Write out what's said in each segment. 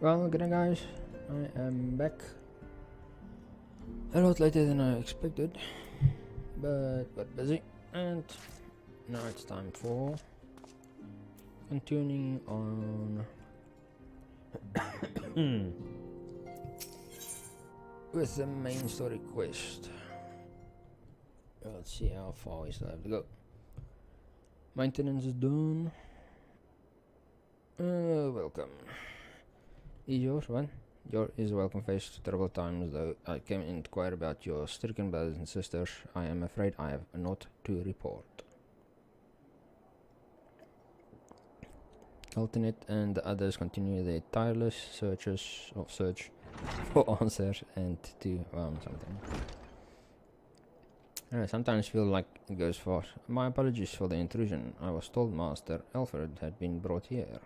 Well, good day guys, I am back a lot later than I expected, but got busy, and now it's time for continuing on with the main story quest. Let's see how far we still have to go. Maintenance is done. Welcome. Is yours one? Is welcome faced trouble times, though I came and inquire about your stricken brothers and sisters. I am afraid I have not to report. Alternate and the others continue their tireless search for answers and to something. I sometimes feel like it goes fast. My apologies for the intrusion. I was told Master Alfred had been brought here.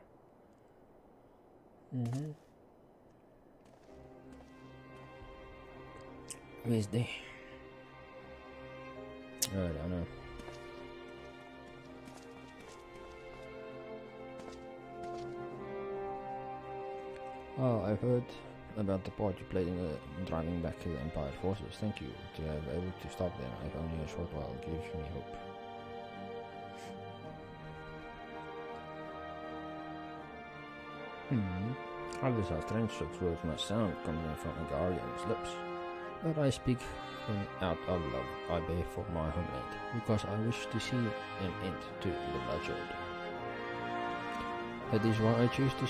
Where's they? I don't know. Oh, I've heard about the part you played in driving back the Empire forces. Thank you to have able to stop them. If only a short while gives me hope. Others are strange such words must sound coming from a guardian's lips. But I speak them out of love I bear for my homeland, because I wish to see an end to the bloodshed. That is why I choose to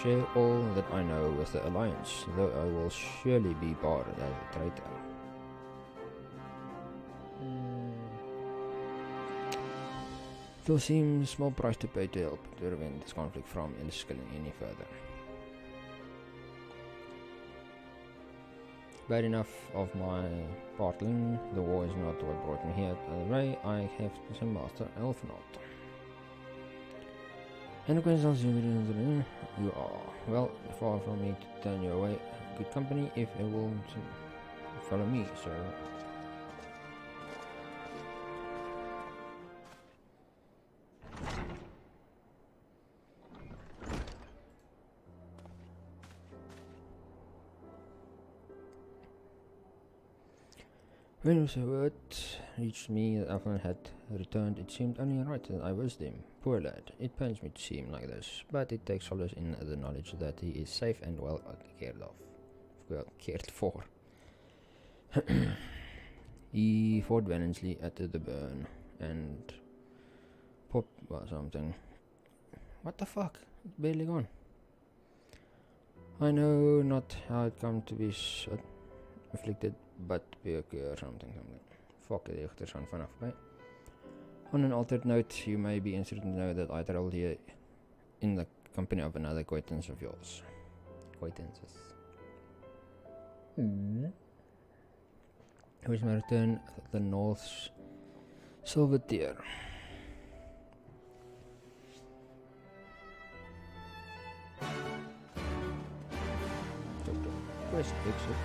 share all that I know with the Alliance, though I will surely be barred as a traitor. It will seem a small price to pay to help to prevent this conflict from escalating any further. Bad enough of my partling, the war is not what brought me here. Ray, I have some Master Elfnot. And you are, well, far from me to turn you away. Good company if you will follow me, sir. When the word reached me that Alfred had returned, it seemed only right that I was him. Poor lad, it pains me to see him like this, but it takes solace in the knowledge that he is safe and well cared for. He fought valiantly at the burn and pop something. What the fuck? It's barely gone. I know not how it come to be so afflicted, but be okay or something. Fuck it, er zijn vanaf bij. On an altered note, you may be interested to know that I traveled here in the company of another acquaintance of yours. Acquaintances. Who is my return the North's Silver Tier. Quest exit.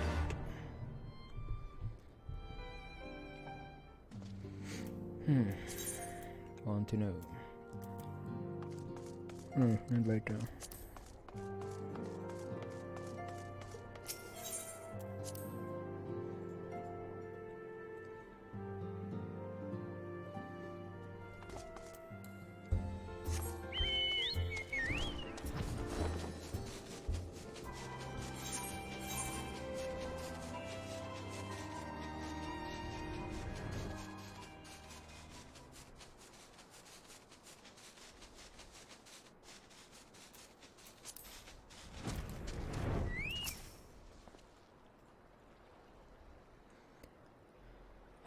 Want to know. Not right now.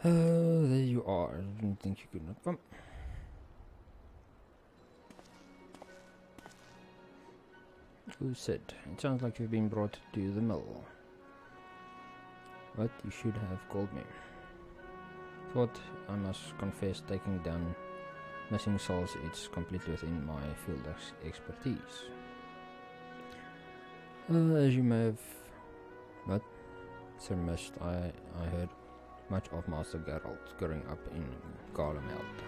There you are. I didn't think you could not come. Who said? It sounds like you've been brought to the mill. What? You should have called me. Thought, I must confess, taking down missing souls, it's completely within my field of expertise. As you may have... What? Sir Mist, I heard much of Master Geralt growing up in Garlemeld.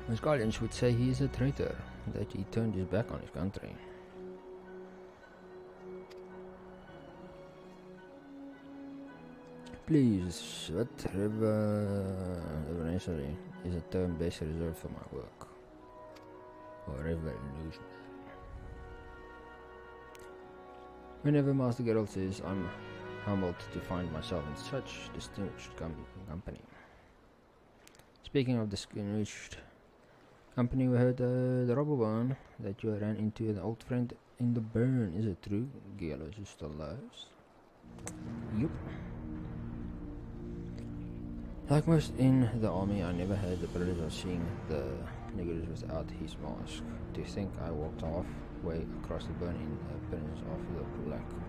His guardians would say he is a traitor, that he turned his back on his country. Please, what revolutionary is a term best reserved for my work? Or revolutionary? Whenever Master Geralt says, I'm humbled to find myself in such distinguished company. Speaking of distinguished company, we heard the robber barn that you ran into an old friend in the burn. Is it true? Geralt is still alive. Yup. Like most in the army, I never had the privilege of seeing the niggers without his mask. To think I walked halfway across the burn in the presence of the Black Wolf.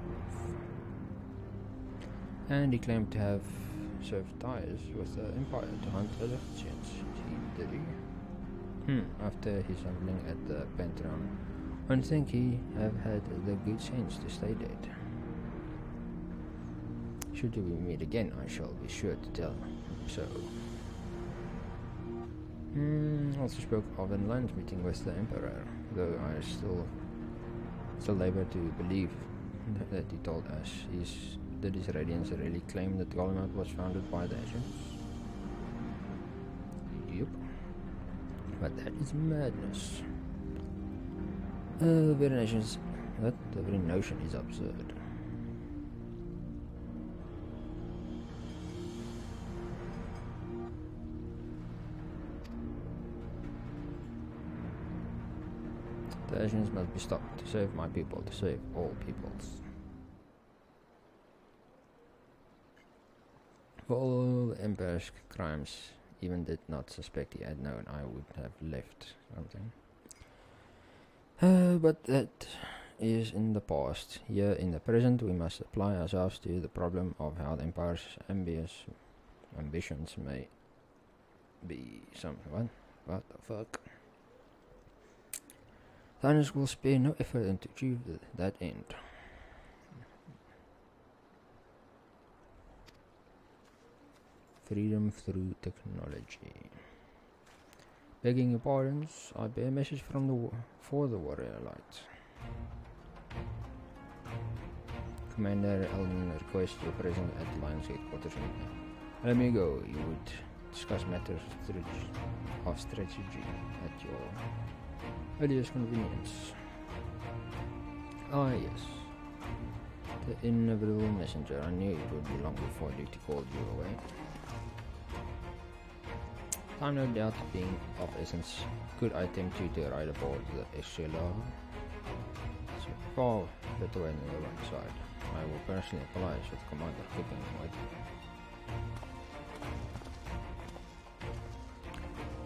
And he claimed to have served ties with the Empire to hunt elections. Did he? After his humbling at the Pantheon, one think he have had the good sense to stay dead. Should we meet again, I shall be sure to tell him so. Also spoke of an alliance meeting with the Emperor, though I still labor to believe that he told us. Did his Radiance really claim that Golmut was founded by the Asians? Yup. But that is madness. The very notion is absurd. The Asians must be stopped to save my people, to save all peoples. For all the Emperor's crimes, even did not suspect he had known, I would have left something. But that is in the past. Here in the present, we must apply ourselves to the problem of how the Empire's ambitions may be something. What the fuck? Thanos will spare no effort to achieve that end. Freedom through technology. Begging your pardons, I bear a message from for the Warrior Light. Commander Elden requests your presence at Lion's headquarters. Let me go. You would discuss matters of strategy at your earliest convenience. Ah, yes. The inevitable messenger. I knew it would be long before Duty called you away. Time no doubt being of essence. Could I tempt you to ride aboard the XIV? So far better way than the right side. I will personally oblige with Commander keeping him with me.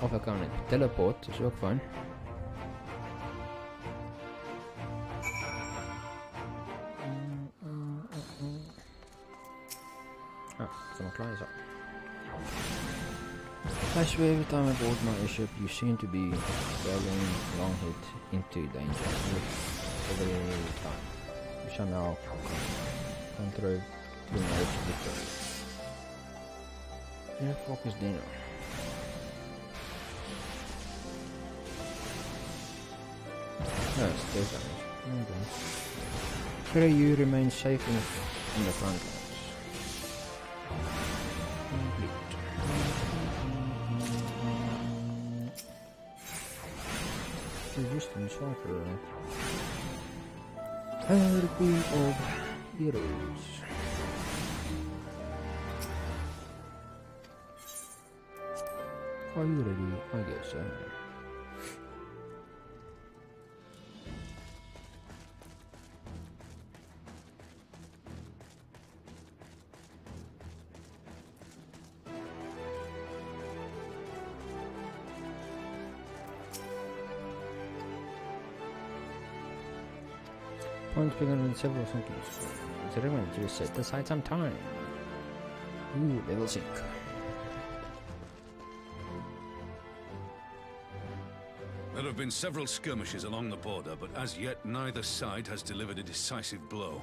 Of ik kan het teleport, is ook fun. Come on, is up. I swear every time I board my airship, you seem to be sailing longhead into danger. Every time. We shall now control to emerge victory. Where the fuck is Dino? No, it's still damage. Okay. Pray you remain safe in the front lines. Resistance Cypher. Hierarchy of Heroes. Are you ready? I guess so. Points bigger than several centuries. So everyone just set aside some time. Ooh, level 6. There have been several skirmishes along the border, but as yet neither side has delivered a decisive blow.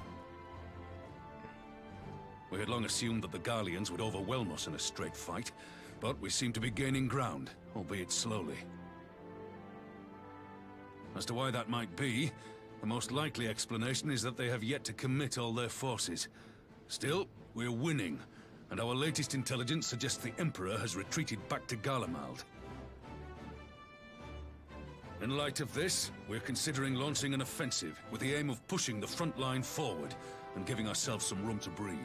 We had long assumed that the Garleans would overwhelm us in a straight fight, but we seem to be gaining ground, albeit slowly. As to why that might be, the most likely explanation is that they have yet to commit all their forces. Still, we're winning, and our latest intelligence suggests the Emperor has retreated back to Garlemald. In light of this, we're considering launching an offensive with the aim of pushing the front line forward and giving ourselves some room to breathe.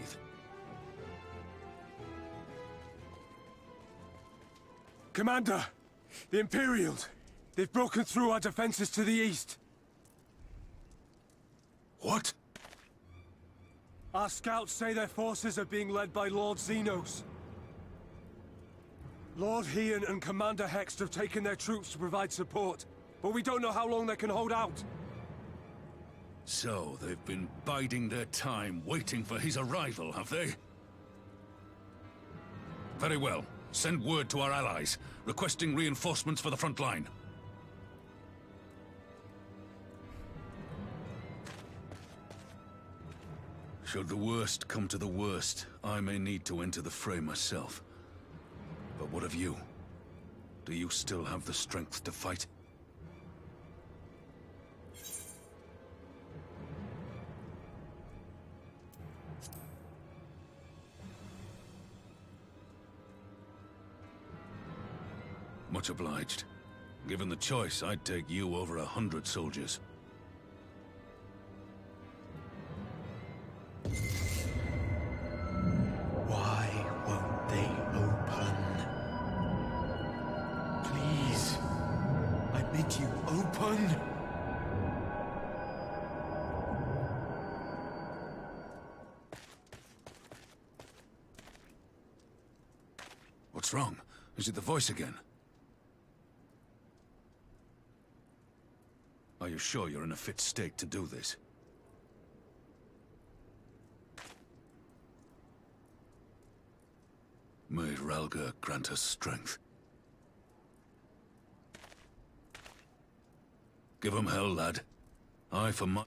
Commander! The Imperials! They've broken through our defenses to the east! What? Our scouts say their forces are being led by Lord Xenos. Lord Hian and Commander Hext have taken their troops to provide support, but we don't know how long they can hold out. So, they've been biding their time, waiting for his arrival, have they? Very well. Send word to our allies, requesting reinforcements for the front line. Should the worst come to the worst, I may need to enter the fray myself. But what of you? Do you still have the strength to fight? Much obliged. Given the choice, I'd take you over 100 soldiers. Why won't they open? Please, I bid you open! What's wrong? Is it the voice again? Are you sure you're in a fit state to do this? May Ralga grant us strength. Give 'em hell, lad. I, for my...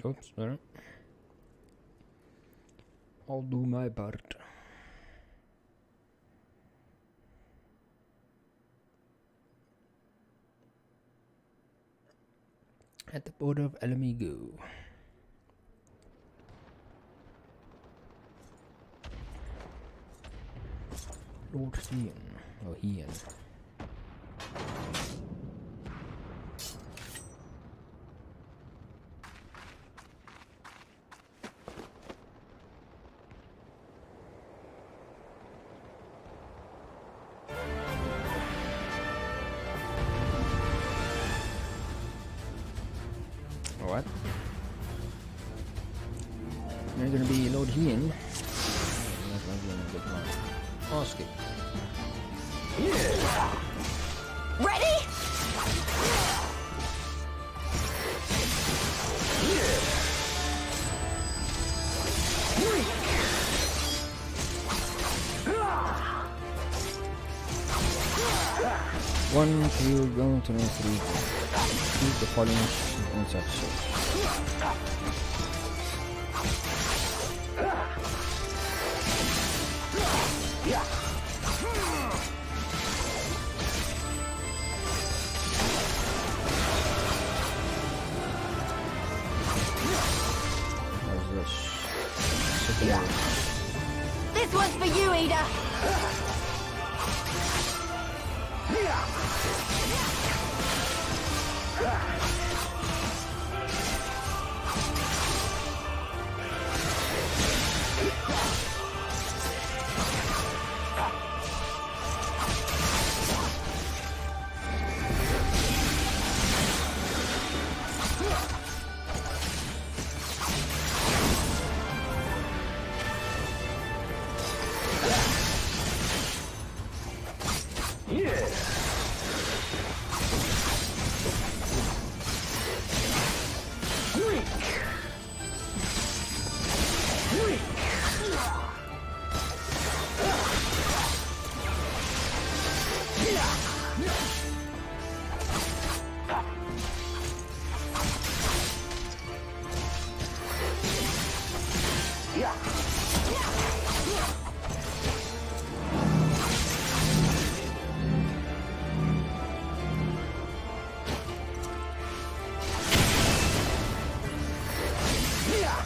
Oops, sorry. I'll do my part. At the border of Alamigo. Lord Hian, or Hian. What? You're gonna be Lord Hian. That's not gonna get mine. Ask it. Ready? One field going to know three. Choose the following in success. How's this? This one's for you, Ada.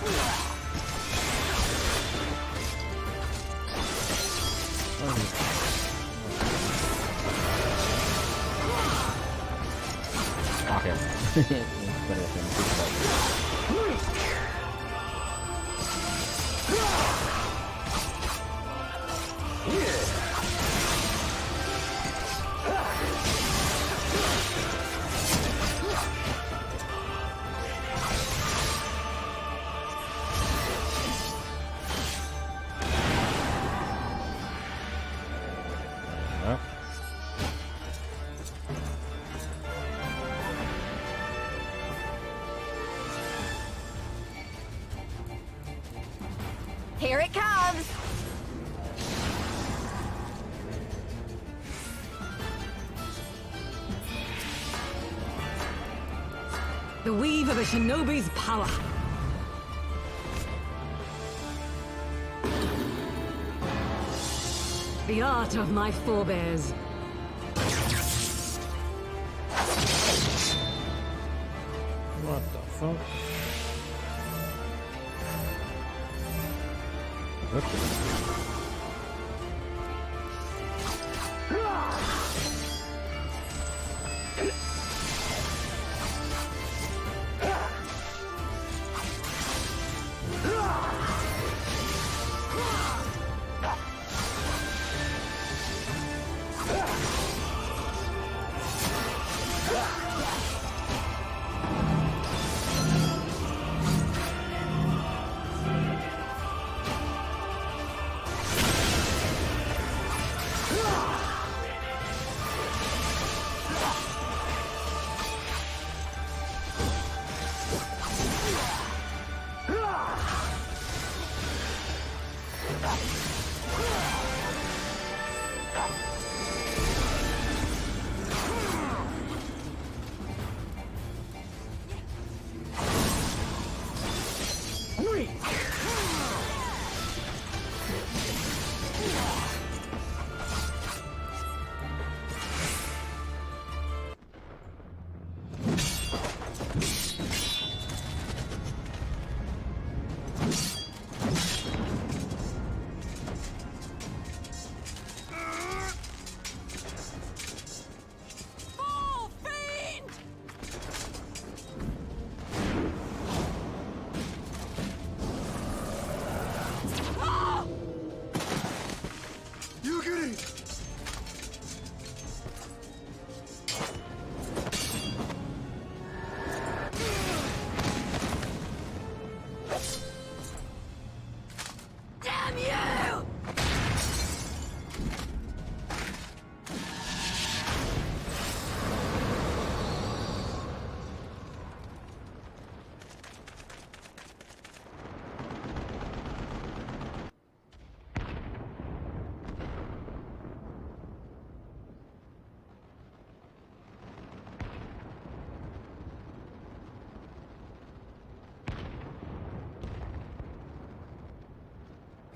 Okay. Better than Here it comes! The weave of a shinobi's power. The art of my forebears. what the fuck? Okay.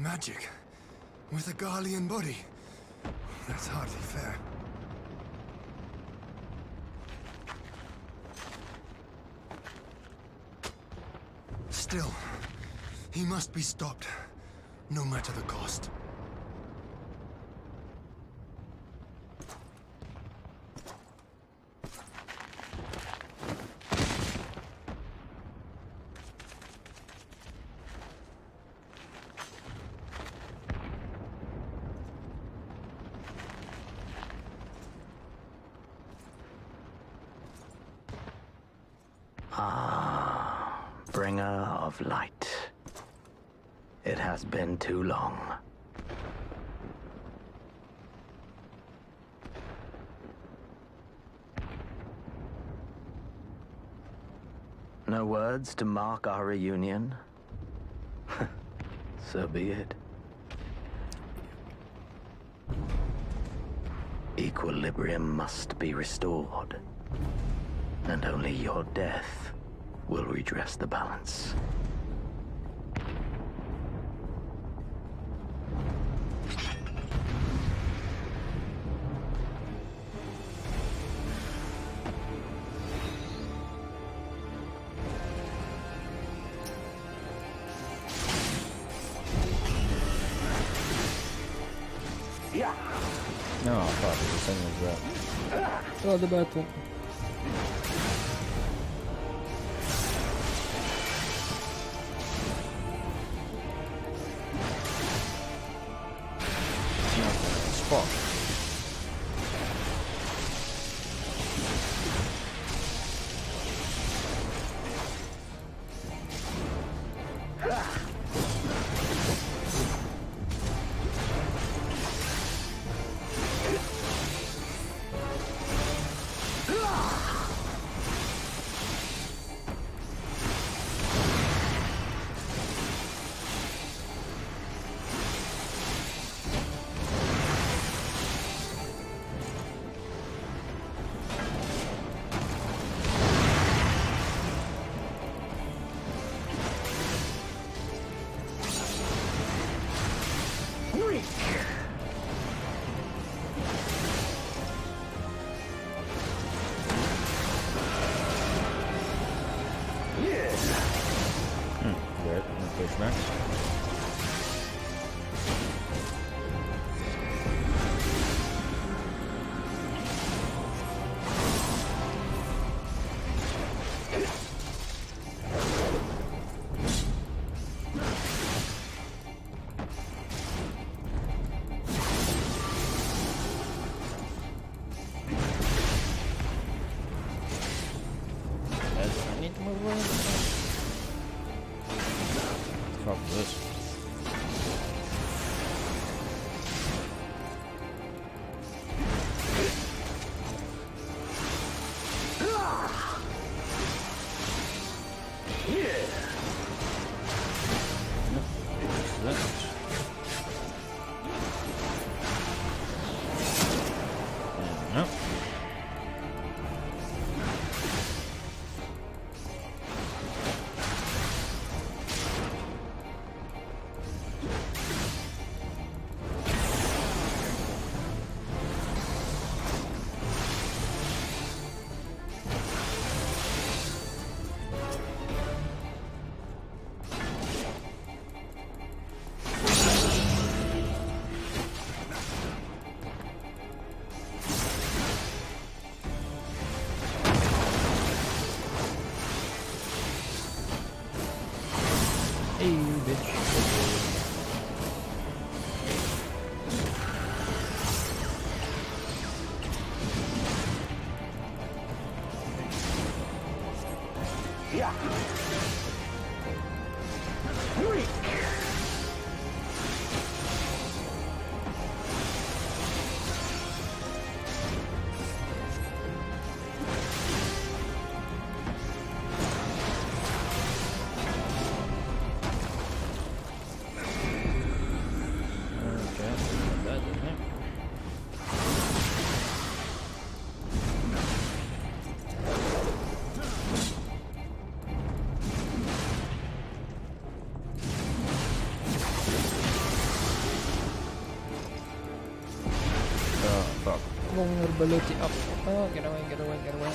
Magic? With a Garlean body? That's hardly fair. Still, he must be stopped, no matter the cost. Bringer of light. It has been too long. No words to mark our reunion? So be it. Equilibrium must be restored, and only your death will redress the balance. Fuck, the thing is that. Oh, the battle. Spot. Weird, no pushbacks. I need to move away. Fuck this. No. Hey, bitch. Vulnerability up. Oh, get away, get away, get away.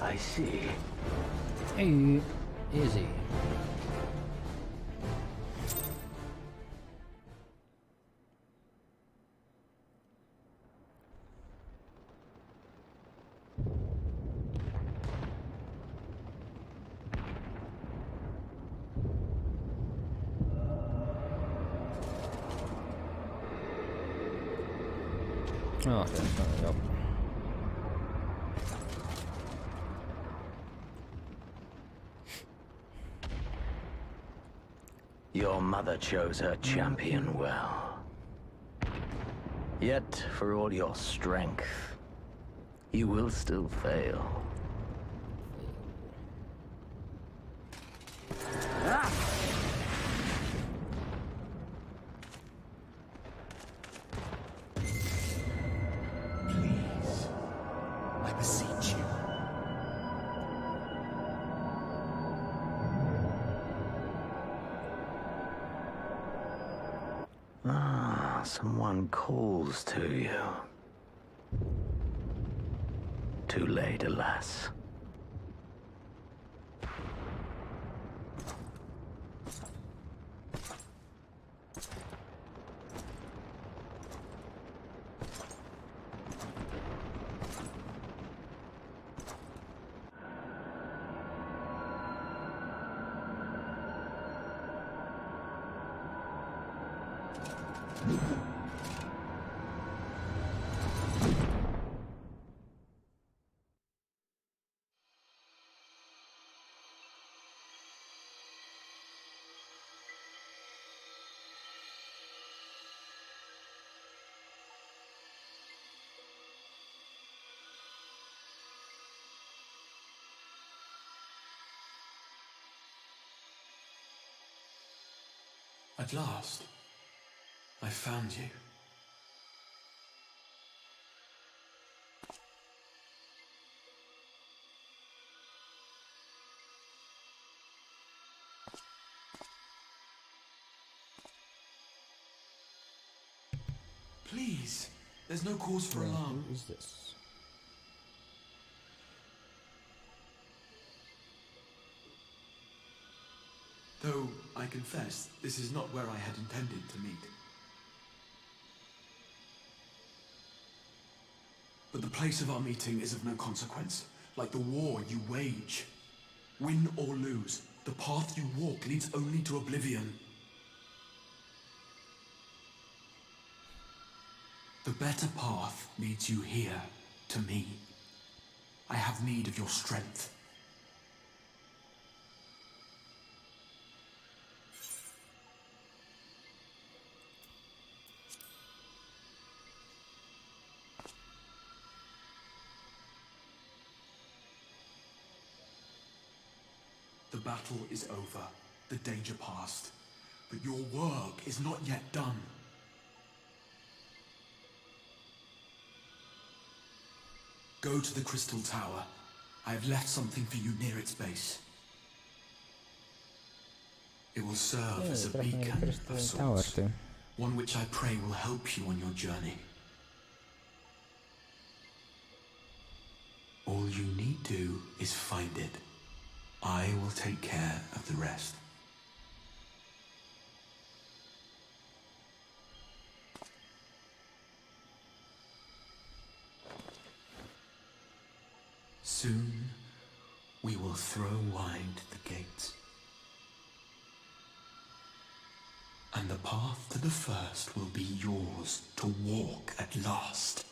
I see. Hey, easy. Oh, okay, there we go. Your mother chose her champion well. Yet, for all your strength, you will still fail. Please, I beseech you. Ah, someone calls to you. Too late, alas. At last, I found you. Please, there's no cause for alarm. Who is this? Though, I confess, this is not where I had intended to meet. But the place of our meeting is of no consequence, like the war you wage. Win or lose, the path you walk leads only to oblivion. The better path leads you here, to me. I have need of your strength. The battle is over, the danger past, but your work is not yet done. Go to the Crystal Tower. I have left something for you near its base. It will serve as a beacon of sorts, one which I pray will help you on your journey. All you need do is find it. I will take care of the rest. Soon, we will throw wide the gates. And the path to the first will be yours to walk at last.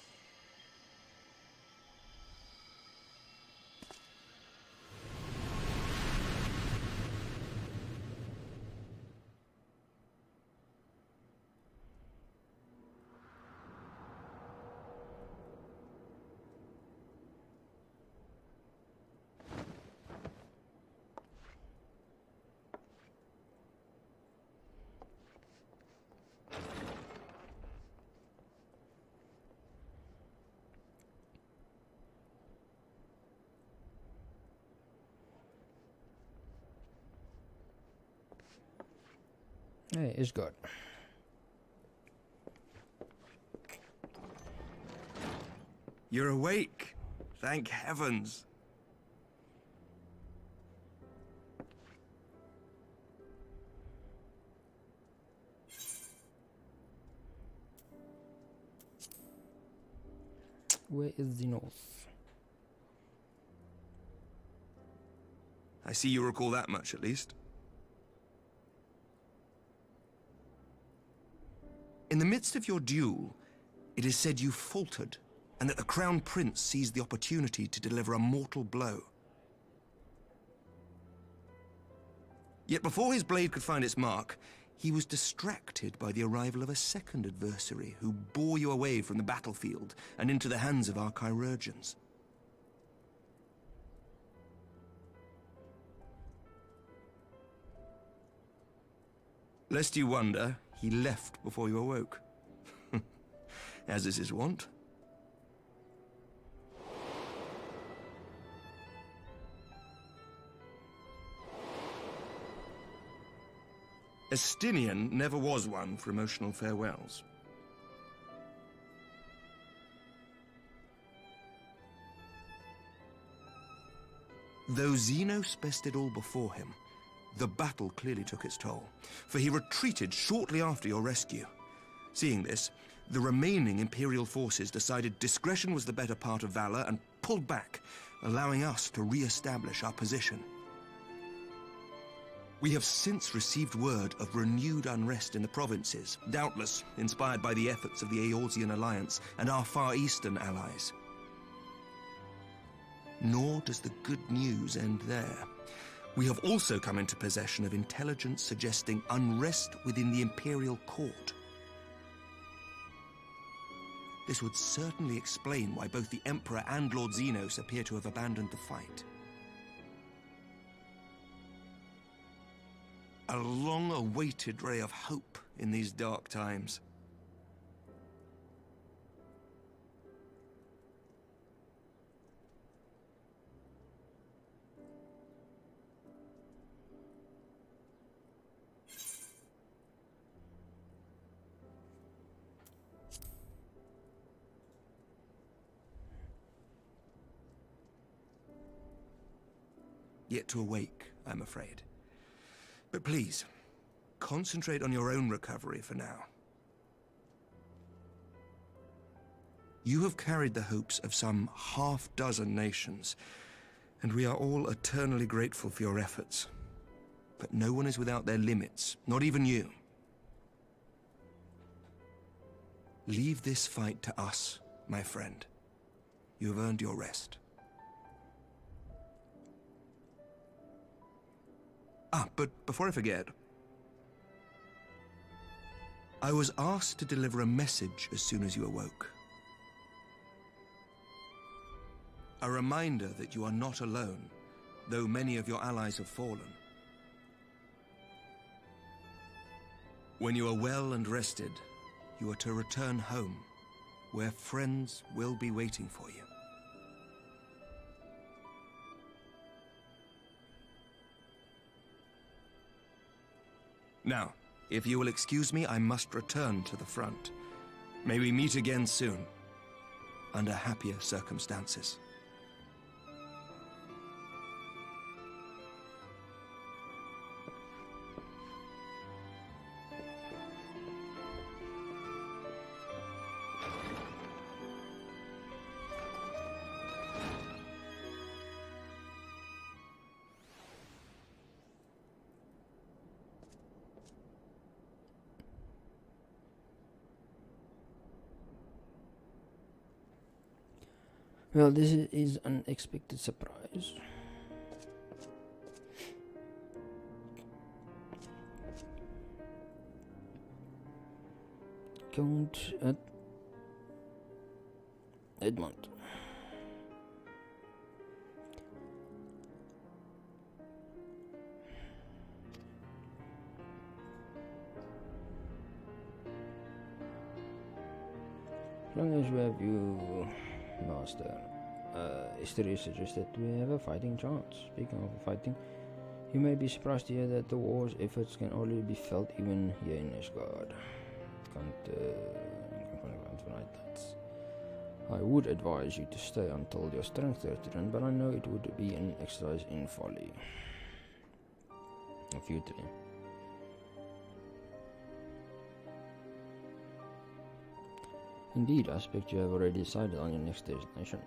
Hey, it's good. You're awake. Thank heavens. Where is the north? I see you recall that much, at least. In the midst of your duel, it is said you faltered, and that the Crown Prince seized the opportunity to deliver a mortal blow. Yet before his blade could find its mark, he was distracted by the arrival of a second adversary who bore you away from the battlefield and into the hands of our chirurgeons. Lest you wonder, he left before you awoke. As is his wont. Estinian never was one for emotional farewells. Though Xenos bested all before him, the battle clearly took its toll, for he retreated shortly after your rescue. Seeing this, the remaining Imperial forces decided discretion was the better part of valor and pulled back, allowing us to re-establish our position. We have since received word of renewed unrest in the provinces, doubtless inspired by the efforts of the Eorzean Alliance and our Far Eastern allies. Nor does the good news end there. We have also come into possession of intelligence suggesting unrest within the Imperial Court. This would certainly explain why both the Emperor and Lord Xenos appear to have abandoned the fight. A long-awaited ray of hope in these dark times. Yet to awake, I'm afraid. But please, concentrate on your own recovery for now. You have carried the hopes of some half-dozen nations, and we are all eternally grateful for your efforts. But no one is without their limits, not even you. Leave this fight to us, my friend. You have earned your rest. But before I forget, I was asked to deliver a message as soon as you awoke. A reminder that you are not alone, though many of your allies have fallen. When you are well and rested, you are to return home, where friends will be waiting for you. Now, if you will excuse me, I must return to the front. May we meet again soon, under happier circumstances. Well, this is an unexpected surprise. Count at Edmund. As long as we have you, Master, history suggests that we have a fighting chance. Speaking of fighting, You may be surprised to hear that the war's efforts can only be felt even here in Asgard. I would advise you to stay until your strength returns, but I know it would be an exercise in folly. Or futility. Indeed, I expect you have already decided on your next destination.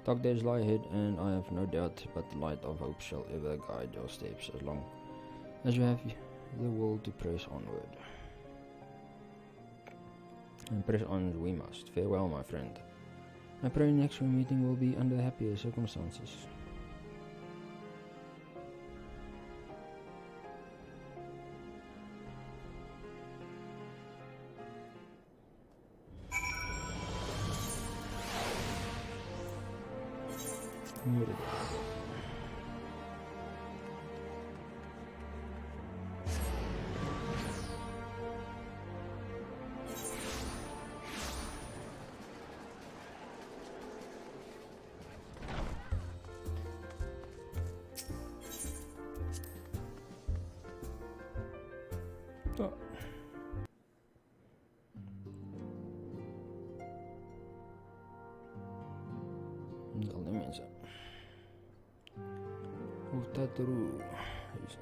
Dark days lie ahead, and I have no doubt but the light of hope shall ever guide your steps as long as you have the will to press onward. And press on we must. Farewell, my friend. I pray next meeting will be under happier circumstances. Oh. Alle mensen. Hoe dat er is.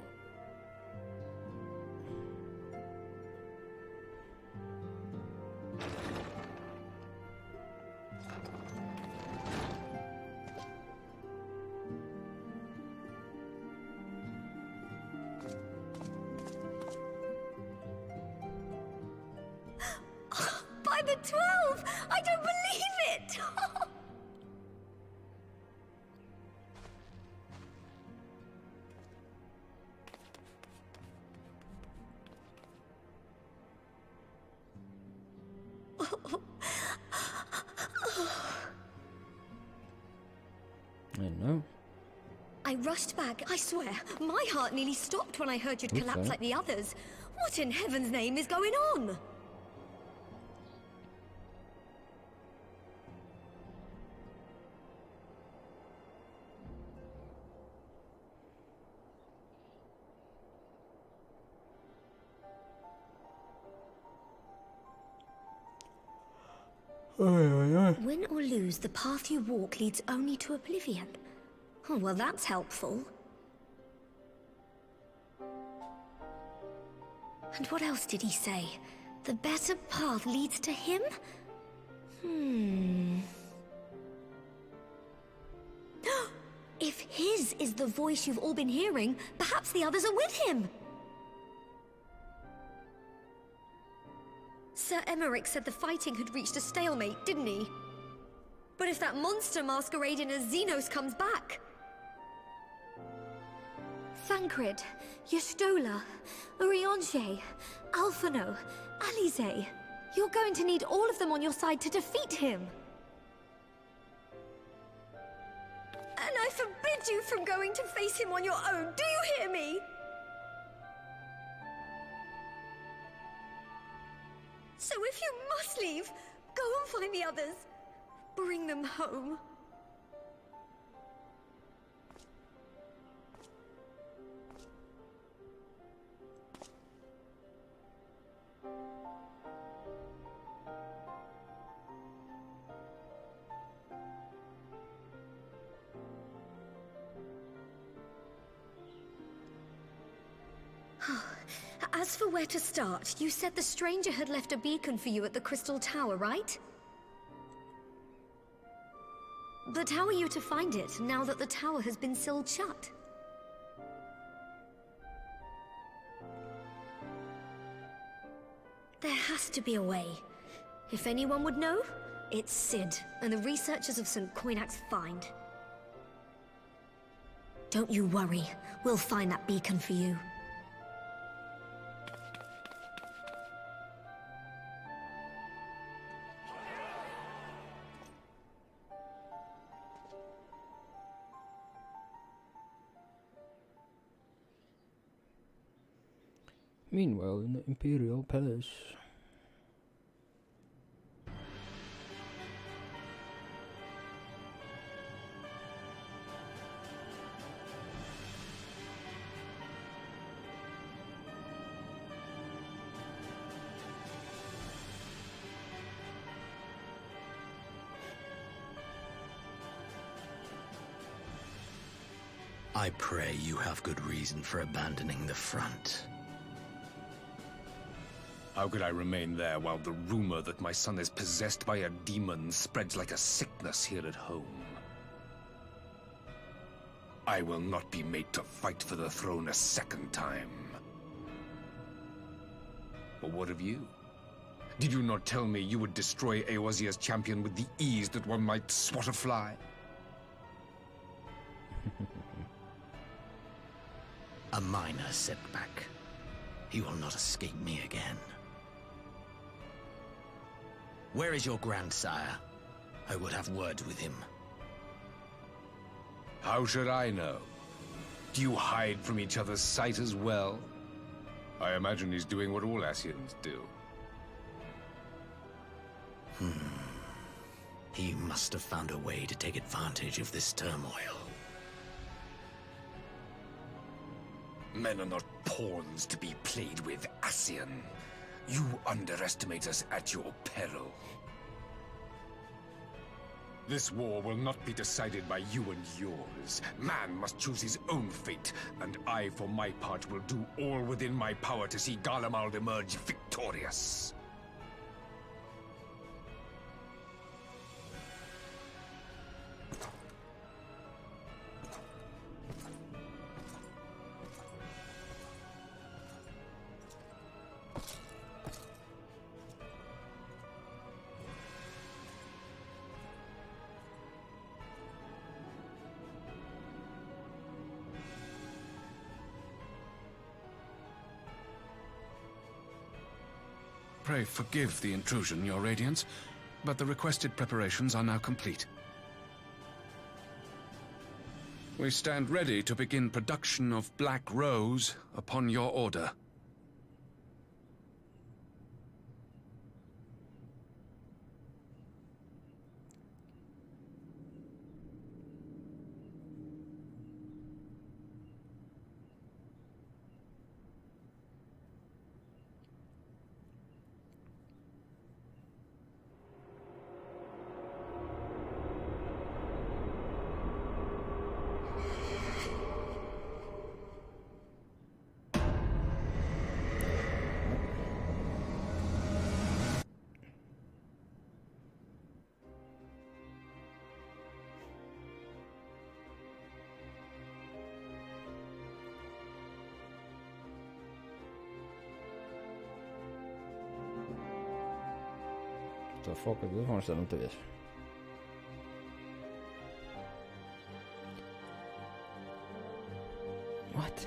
By the 12! I don't believe it! I know. I rushed back. I swear, my heart nearly stopped when I heard you'd collapse Okay. like the others. What in heaven's name is going on? Win or lose, the path you walk leads only to oblivion. Oh, well, that's helpful. And what else did he say? The better path leads to him? If his is the voice you've all been hearing, perhaps the others are with him. Sir Emmerich said the fighting had reached a stalemate, didn't he? But if that monster masquerading as Xenos comes back... Thancred, Yestola, Urianger, Alphino, Alize... You're going to need all of them on your side to defeat him. And I forbid you from going to face him on your own, do you hear me? So if you must leave, go and find the others. Bring them home. As for where to start, you said the stranger had left a beacon for you at the Crystal Tower, right? But how are you to find it, now that the tower has been sealed shut? There has to be a way. If anyone would know, it's Sid, and the researchers of St. Coinac's find. Don't you worry, we'll find that beacon for you. Meanwhile, in the Imperial Palace. I pray you have good reason for abandoning the front. How could I remain there while the rumor that my son is possessed by a demon spreads like a sickness here at home? I will not be made to fight for the throne a second time. But what of you? Did you not tell me you would destroy Eorzea's champion with the ease that one might swat a fly? A minor setback. He will not escape me again. Where is your grandsire? I would have words with him. How should I know? Do you hide from each other's sight as well? I imagine he's doing what all Ascians do. He must have found a way to take advantage of this turmoil. Men are not pawns to be played with, Ascian. You underestimate us at your peril. This war will not be decided by you and yours. Man must choose his own fate, and I, for my part, will do all within my power to see Garlemald emerge victorious. Pray forgive the intrusion, Your Radiance, but the requested preparations are now complete. We stand ready to begin production of Black Rose upon your order. The fuck is this one still inte vet. What?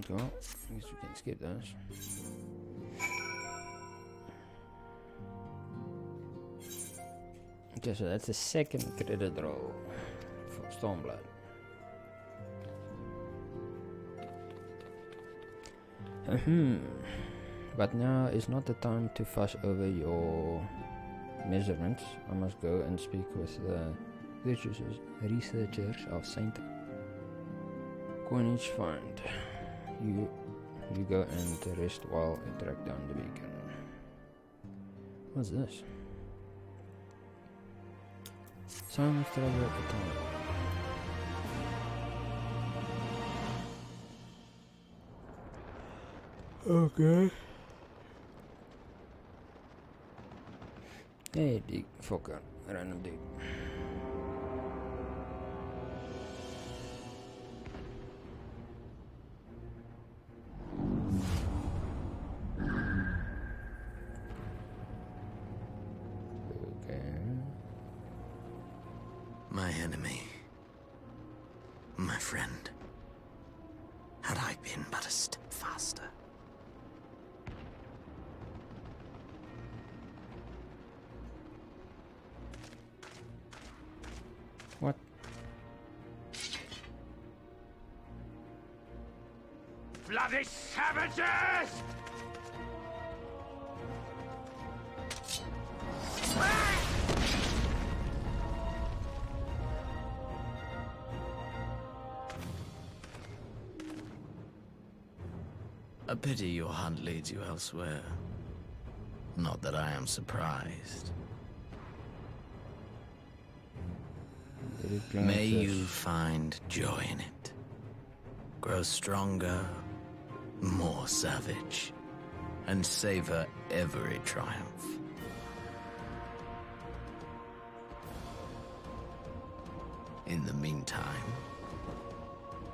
Cool. I guess we can skip those. Okay, so that's the second credit roll for Stormblood. But now is not the time to fuss over your measurements. I must go and speak with the researchers of Saint Coinage Fund. You go and rest while I track down the beacon. What's this? Some trouble at the time. Okay. Hey, die fucker. Random dude. My enemy. My friend. Had I been but a step faster. bloody savages! A pity your hunt leads you elsewhere. Not that I am surprised. May you find joy in it. Grow stronger, more savage, and savor every triumph. In the meantime,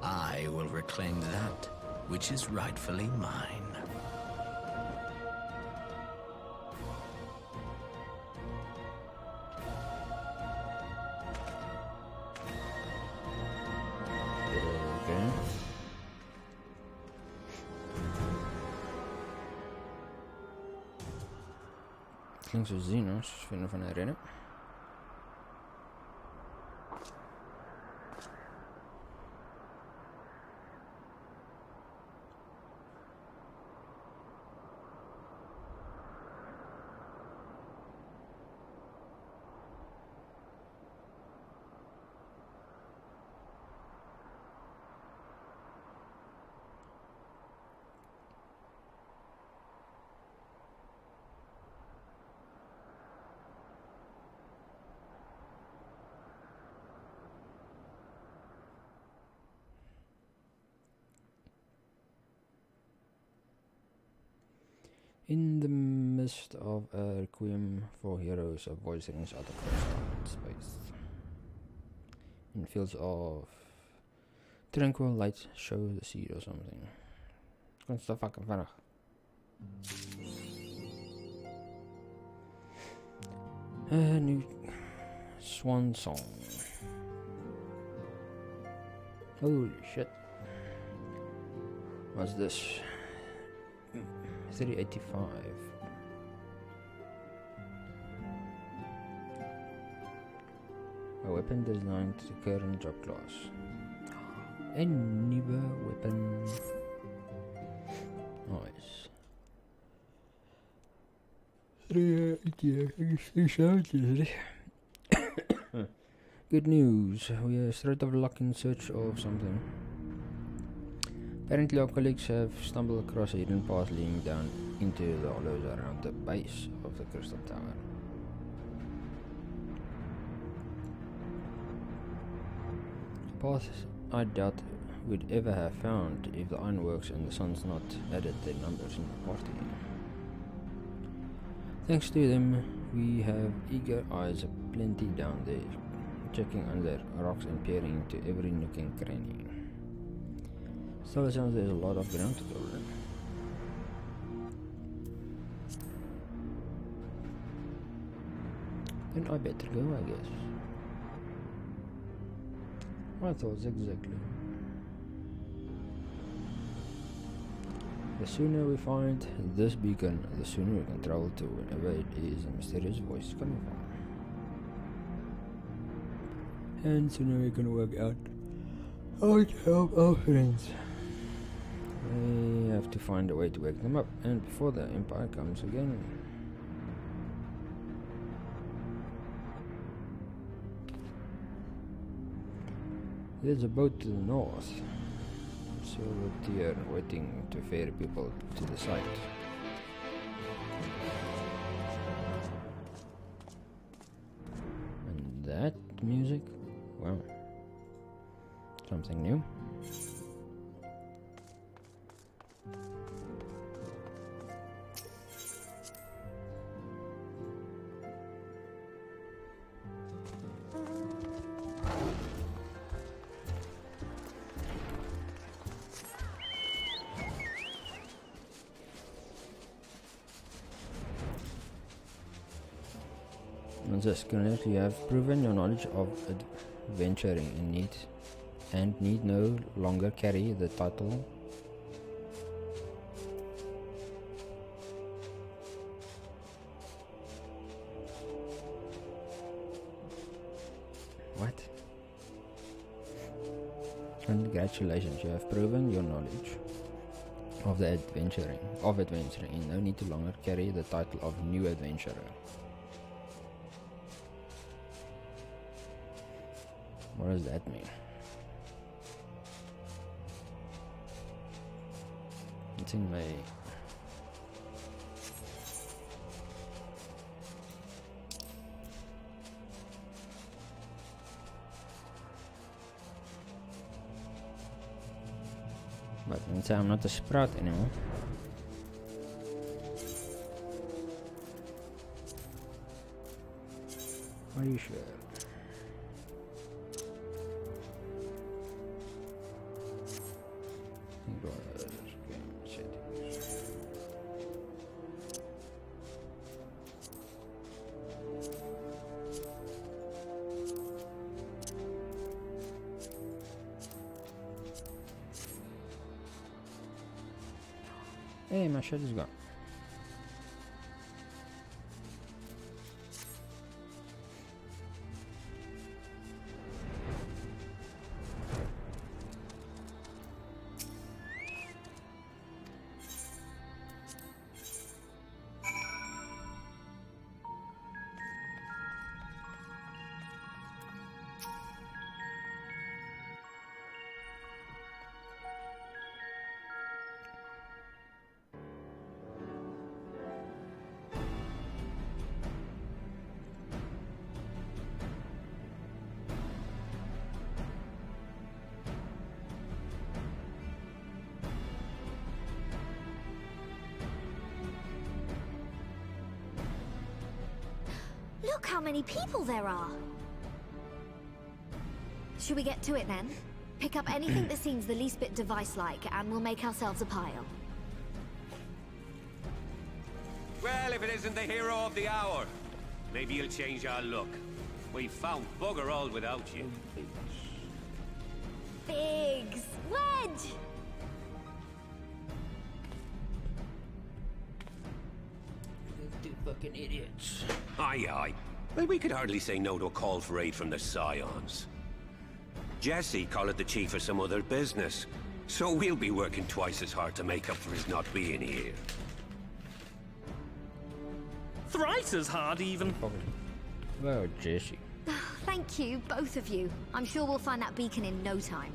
I will reclaim that which is rightfully mine. Okay. Klinkt zo Xenos, vinden van herinneren. In the midst of a requiem for heroes, a voice rings out across space. In fields of tranquil light, show the seed or something. Kunst te fucking vinnig. A new swan song. Holy shit. What's this? 385. A weapon designed to current job class. A nieuwe weapon. Nice. 388. Good news. We are straight of luck in search of something. Apparently our colleagues have stumbled across a hidden path leading down into the hollows around the base of the crystal tower. A path I doubt we'd ever have found if the ironworks and the sun's not added their numbers in the party. Thanks to them, we have eager eyes aplenty down there, checking under rocks and peering into every nook and cranny. Still, it sounds there's a lot of ground to cover. Then I better go, I guess. My thoughts exactly. The sooner we find this beacon, the sooner we can travel to wherever it is the mysterious voice is coming from. And sooner we can work out how to help our friends. We have to find a way to wake them up, and before the Empire comes again. There's a boat to the north. Silver tier waiting to ferry people to the site. And that music? Wow. Something new. This currently you have proven your knowledge of adventuring and need no longer carry the title. What? Congratulations, you have proven your knowledge of adventuring. You no need to longer carry the title of new adventurer. What does that mean? It's in my but don't say I'm not a sprout anymore. Are you sure? Hey, my shit is gone. Look how many people there are! Should we get to it then? Pick up anything that seems the least bit device-like, and we'll make ourselves a pile. Well, if it isn't the hero of the hour, maybe you'll change our look. We found bugger all without you. Biggs! Wedge! You fucking idiots. Aye, aye. Well, we could hardly say no to a call for aid from the Scions. Jesse called it the chief of some other business, so we'll be working twice as hard to make up for his not being here. Thrice as hard, even. Probably. Well, Jesse. Thank you, both of you. I'm sure we'll find that beacon in no time.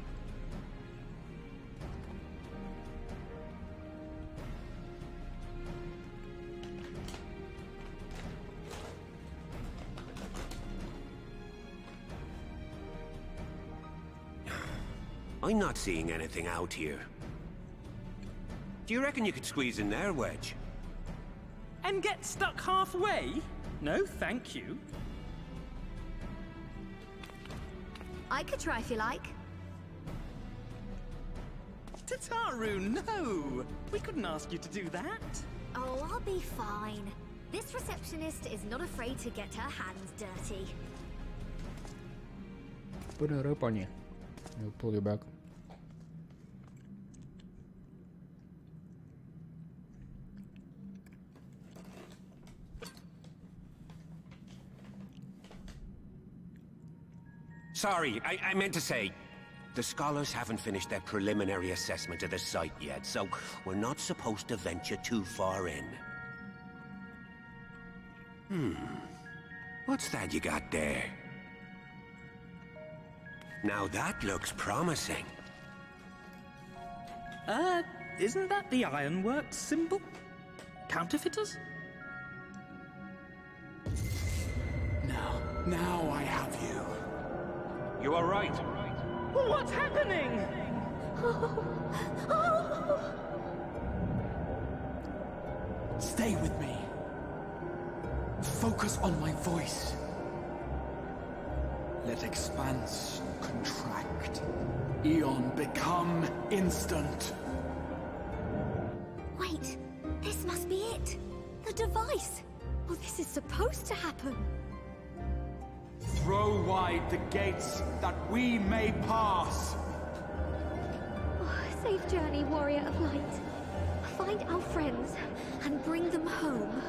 I'm not seeing anything out here. Do you reckon you could squeeze in there, Wedge? And get stuck halfway? No, thank you. I could try if you like. Tataru, no! We couldn't ask you to do that. Oh, I'll be fine. This receptionist is not afraid to get her hands dirty. Put a rope on you. It'll pull you back. Sorry, I meant to say, the scholars haven't finished their preliminary assessment of the site yet, so we're not supposed to venture too far in. What's that you got there? Now that looks promising. Isn't that the Ironworks symbol? Counterfeiters? Now I have you. You are right. What's happening? Stay with me. Focus on my voice. Let expanse contract. Eon become instant. Wait, this must be it. The device. Oh, this is supposed to happen. Throw wide the gates that we may pass. Oh, safe journey, warrior of light. Find our friends and bring them home.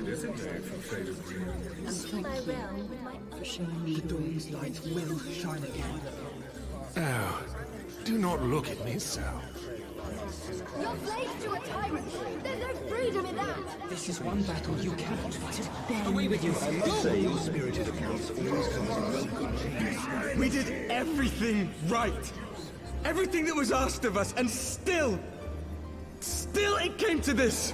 It is a day for faded dreams. And thank you for showing me The dawn's light will shine again. Oh, do not look at me so. You're slaves to a tyrant! There's no freedom in that! This is one battle you cannot fight. Away with you! Same spirited accounts always comes in welcome. We did everything right! Everything that was asked of us, and still it came to this!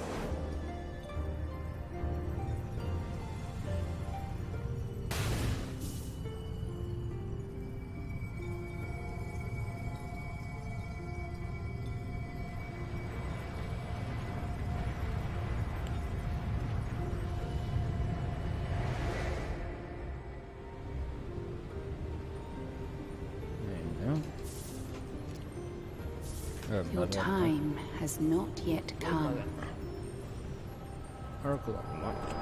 Your time has not yet come. Oracle unlocked.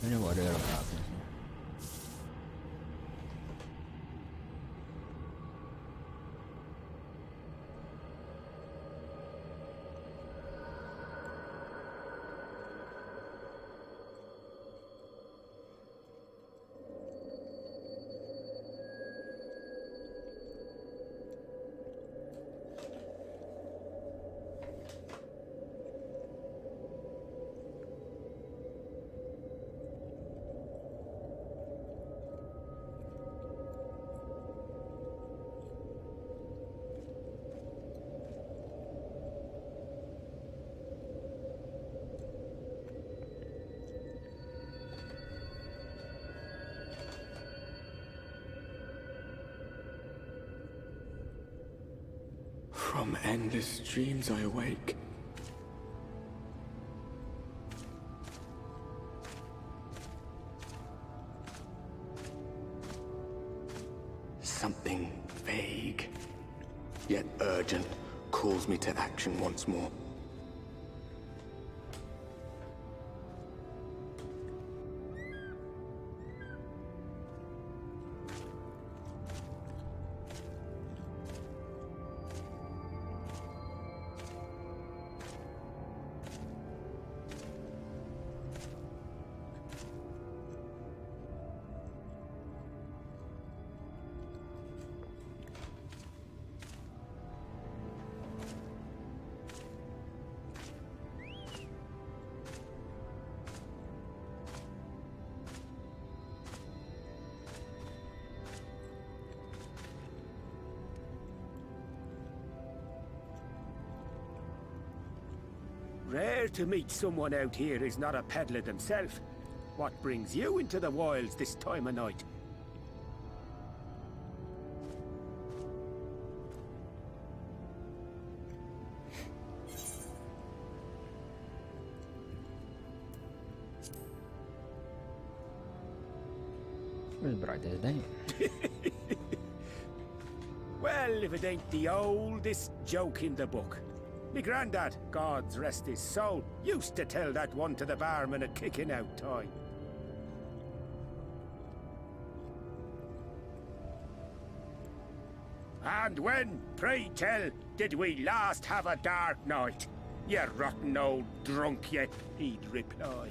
Ini ada apa? From endless dreams I awake. Something vague, yet urgent, calls me to action once more. Rare to meet someone out here who's not a peddler themselves. What brings you into the wilds this time of night? As bright as day. Well, if it ain't the oldest joke in the book. Me granddad, God's rest his soul, used to tell that one to the barman at kicking out time. And when, pray tell, did we last have a dark night? You rotten old drunk, you, he'd reply.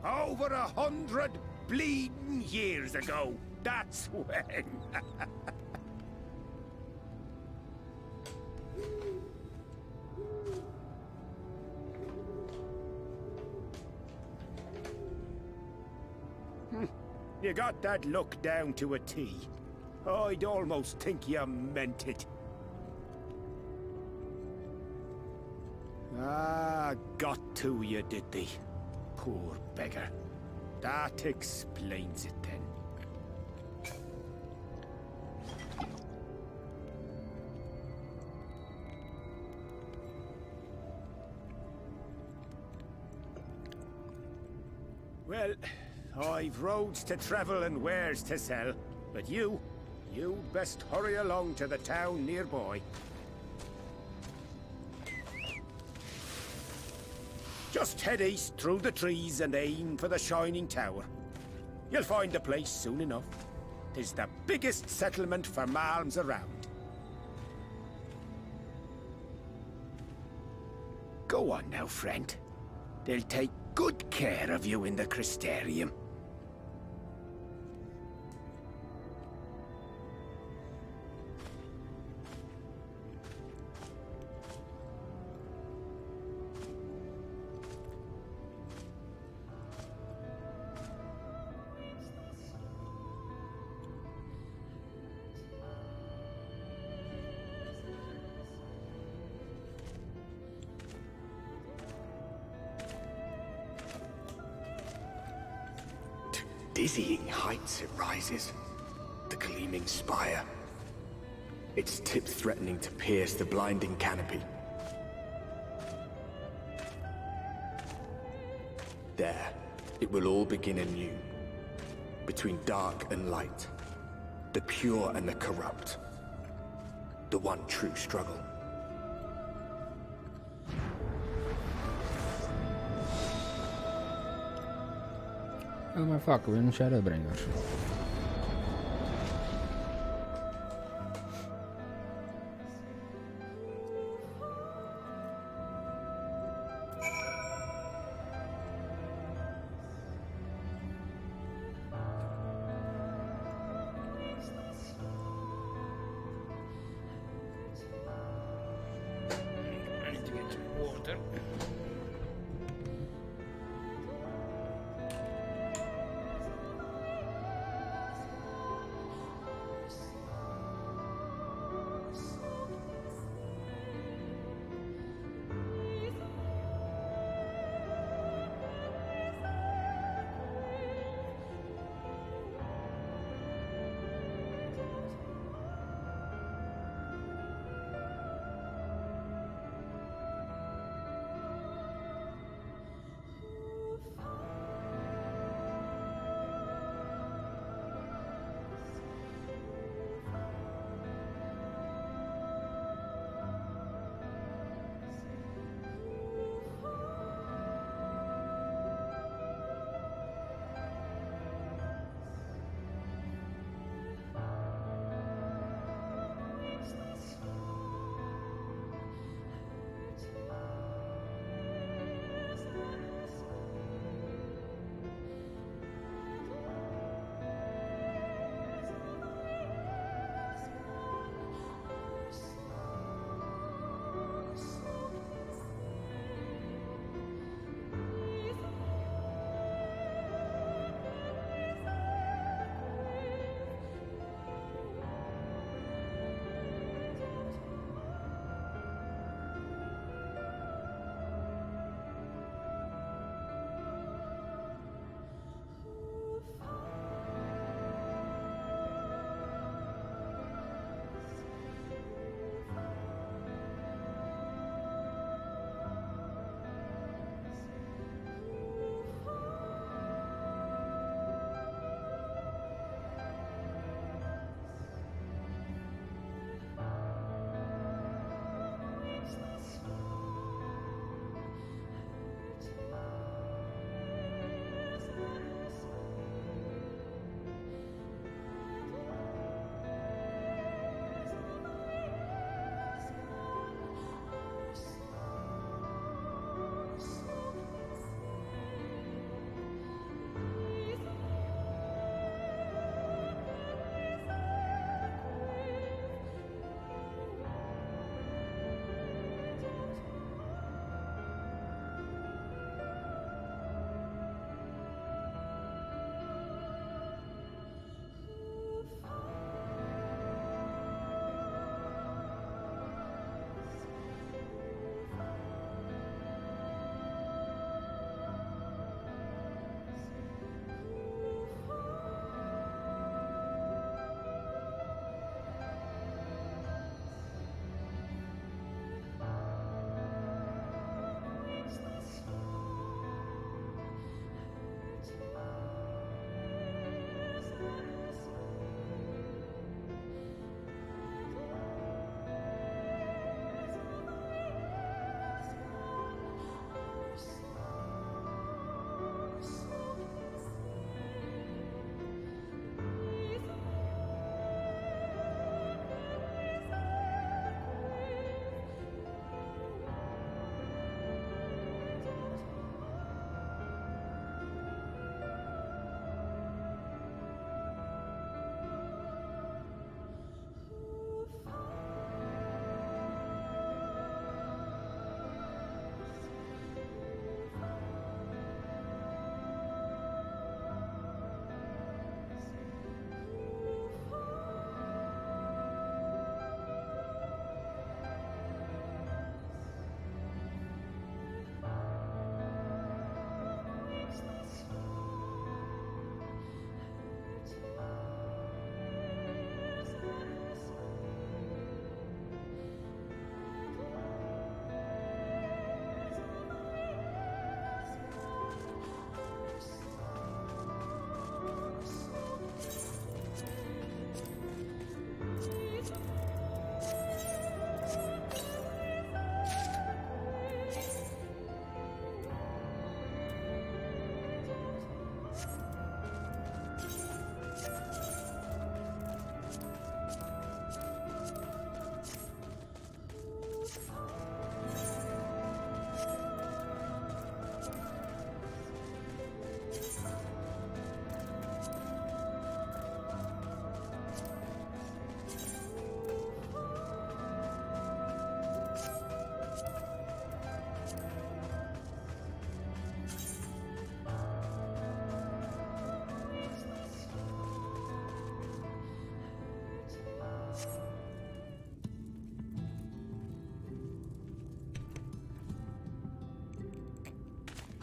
Over 100 bleeding years ago, that's when. You got that look down to a T. I'd almost think you meant it. Ah, got to you, did they? Poor beggar. That explains it then. Well, I've roads to travel and wares to sell, but you'd best hurry along to the town nearby. Just head east through the trees and aim for the Shining Tower. You'll find the place soon enough. 'Tis the biggest settlement for malms around. Go on now, friend. They'll take good care of you in the Crystarium. Dizzying heights it rises, the gleaming spire. Its tip threatening to pierce the blinding canopy. There, it will all begin anew. Between dark and light, the pure and the corrupt. The one true struggle. Oh my fuck, we're in Shadowbringer. I need to get some water.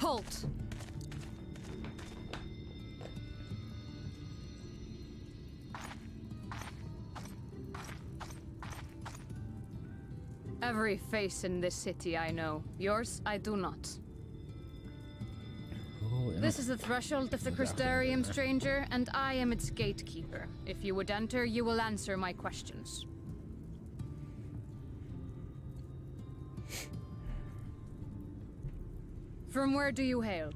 Halt! Every face in this city I know. Yours, I do not. This is the threshold of the Crystarium, stranger, and I am its gatekeeper. If you would enter, you will answer my questions. From where do you hail?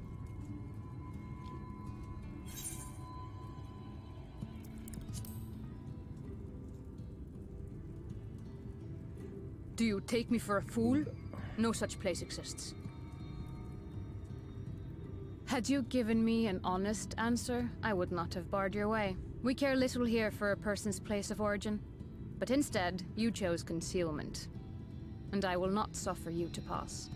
Do you take me for a fool? No such place exists. Had you given me an honest answer, I would not have barred your way. We care little here for a person's place of origin. But instead, you chose concealment. And I will not suffer you to pass.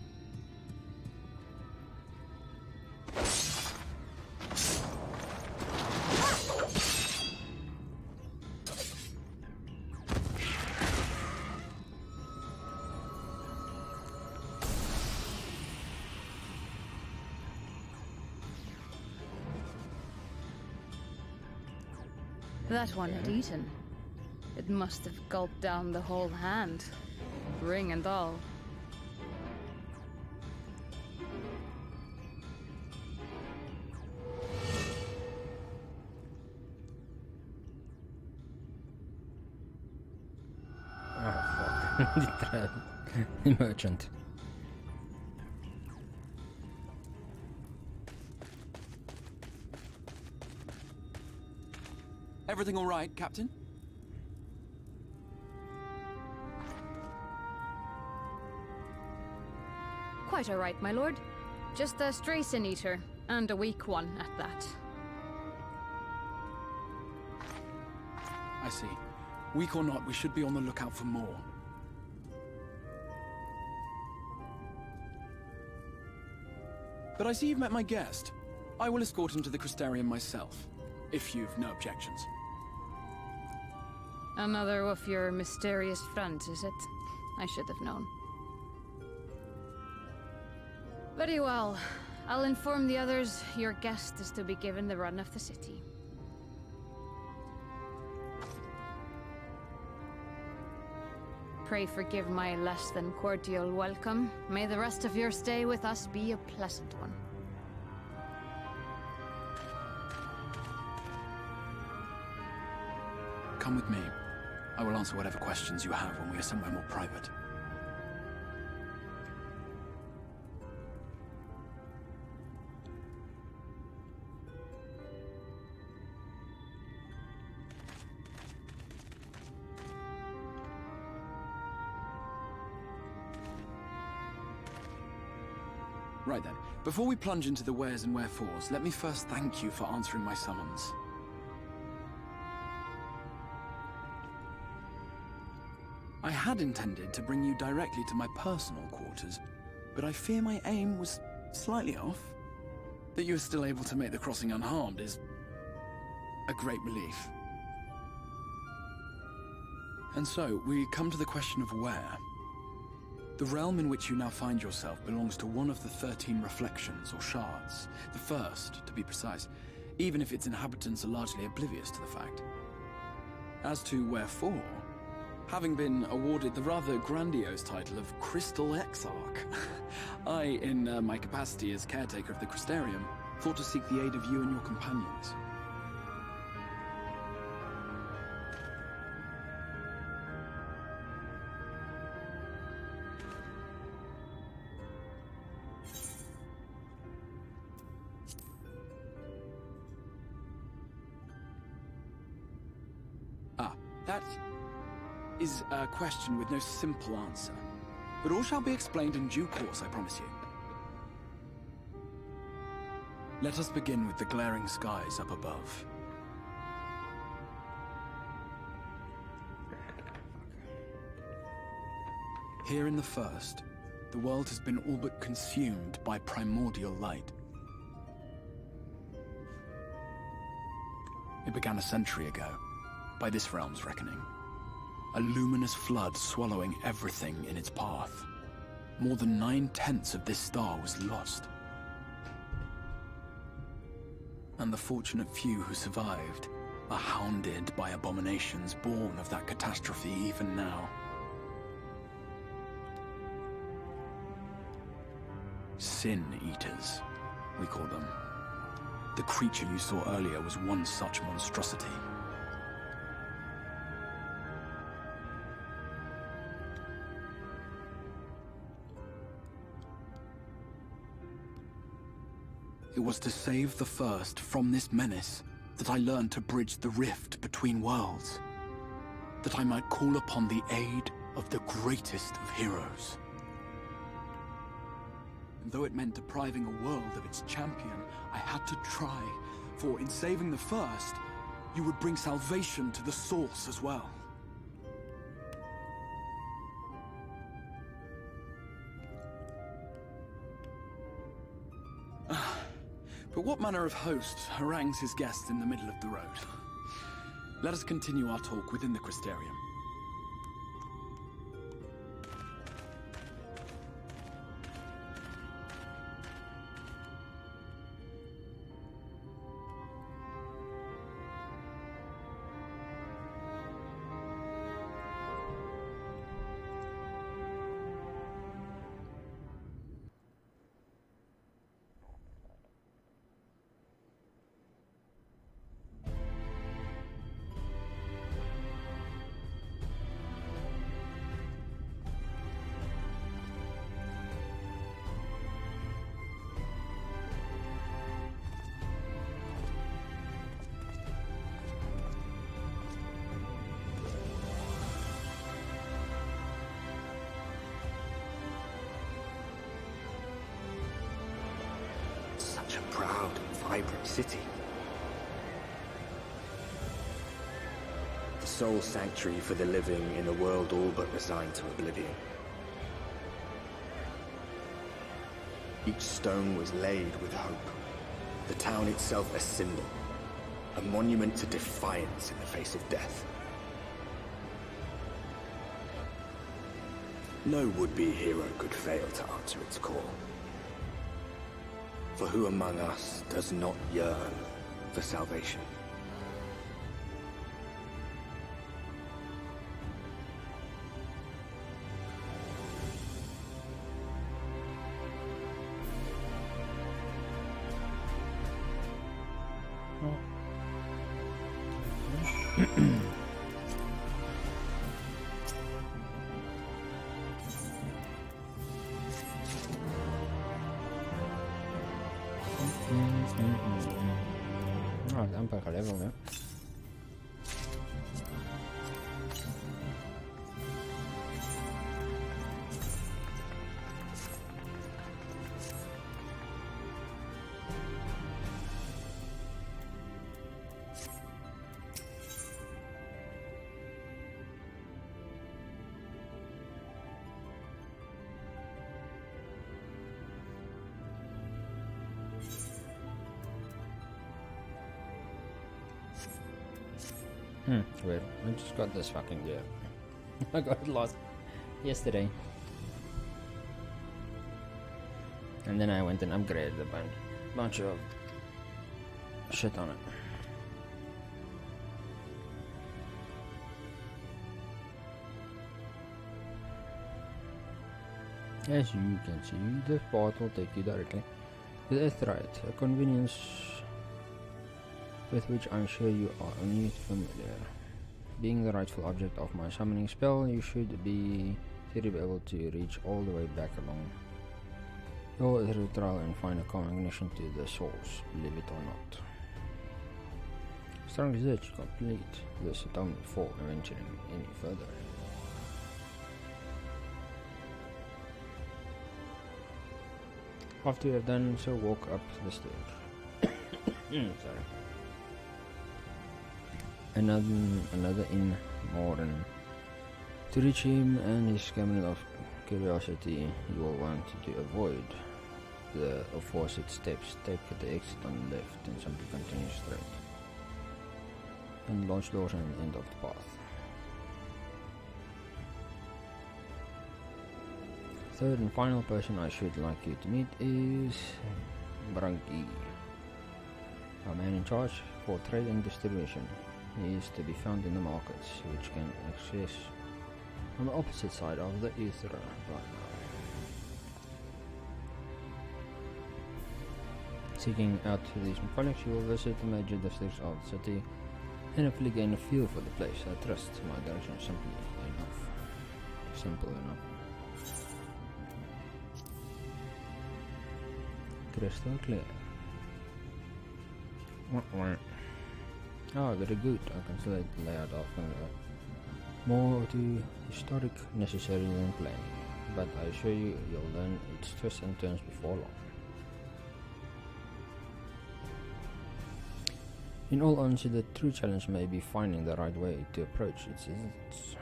That one had eaten. It must have gulped down the whole hand, ring and all. Oh fuck. The merchant. Everything all right, Captain? Quite all right, my lord. Just a stray sin eater, and a weak one at that. I see. Weak or not, we should be on the lookout for more. But I see you've met my guest. I will escort him to the Crystarium myself, if you've no objections. Another of your mysterious friends, is it? I should have known. Very well. I'll inform the others your guest is to be given the run of the city. Pray forgive my less than cordial welcome. May the rest of your stay with us be a pleasant one. Come with me. I will answer whatever questions you have when we are somewhere more private. Right then, before we plunge into the wheres and wherefores, let me first thank you for answering my summons. I had intended to bring you directly to my personal quarters, but I fear my aim was slightly off. That you are still able to make the crossing unharmed is a great relief. And so, we come to the question of where. The realm in which you now find yourself belongs to one of the 13 reflections, or shards. The first, to be precise, even if its inhabitants are largely oblivious to the fact. As to wherefore, having been awarded the rather grandiose title of Crystal Exarch, I, in my capacity as caretaker of the Crystarium, thought to seek the aid of you and your companions. That is a question with no simple answer. But all shall be explained in due course, I promise you. Let us begin with the glaring skies up above. Here in the first, the world has been all but consumed by primordial light. It began a century ago, by this realm's reckoning. A luminous flood swallowing everything in its path. More than 9/10 of this star was lost. And the fortunate few who survived are hounded by abominations born of that catastrophe even now. Sin Eaters, we call them. The creature you saw earlier was one such monstrosity. It was to save the First from this menace that I learned to bridge the rift between worlds. That I might call upon the aid of the greatest of heroes. And though it meant depriving a world of its champion, I had to try. For in saving the First, you would bring salvation to the Source as well. But what manner of host harangues his guests in the middle of the road? Let us continue our talk within the Crystarium. Such a proud and vibrant city. The sole sanctuary for the living in a world all but resigned to oblivion. Each stone was laid with hope. The town itself a symbol, a monument to defiance in the face of death. No would-be hero could fail to answer its call. For who among us does not yearn for salvation? Ah, det är en par level nu. Weird. I just got this fucking gear. I got it lost yesterday. And then I went and upgraded a bunch of shit on it. As you can see, this path will take you directly to the Aetheryte, a convenience with which I'm sure you are only familiar. Being the rightful object of my summoning spell, you should be able to reach all the way back along your Aetheryte trail and find a common ignition to the source, believe it or not. Strong research to complete this atonement before venturing any further. After you have done so, walk up the stairs. Sorry. Another in Morden. To reach him and his cabinet of curiosity, you will want to avoid the aforesaid steps. Take the exit on the left and simply continue straight. And launch doors at the end of the path. Third and final person I should like you to meet is Branky. Our man in charge for trade and distribution. He is to be found in the markets, which can access on the opposite side of the Ether right now. Seeking out these mechanics, you will visit the major districts of the city and hopefully gain a feel for the place. I trust my direction simple enough. Crystal clear. Oh, very good. I can select the layout of more to historic necessary than planning, but I assure you, you'll learn its twists and turns before long. In all honesty, the true challenge may be finding the right way to approach its visits.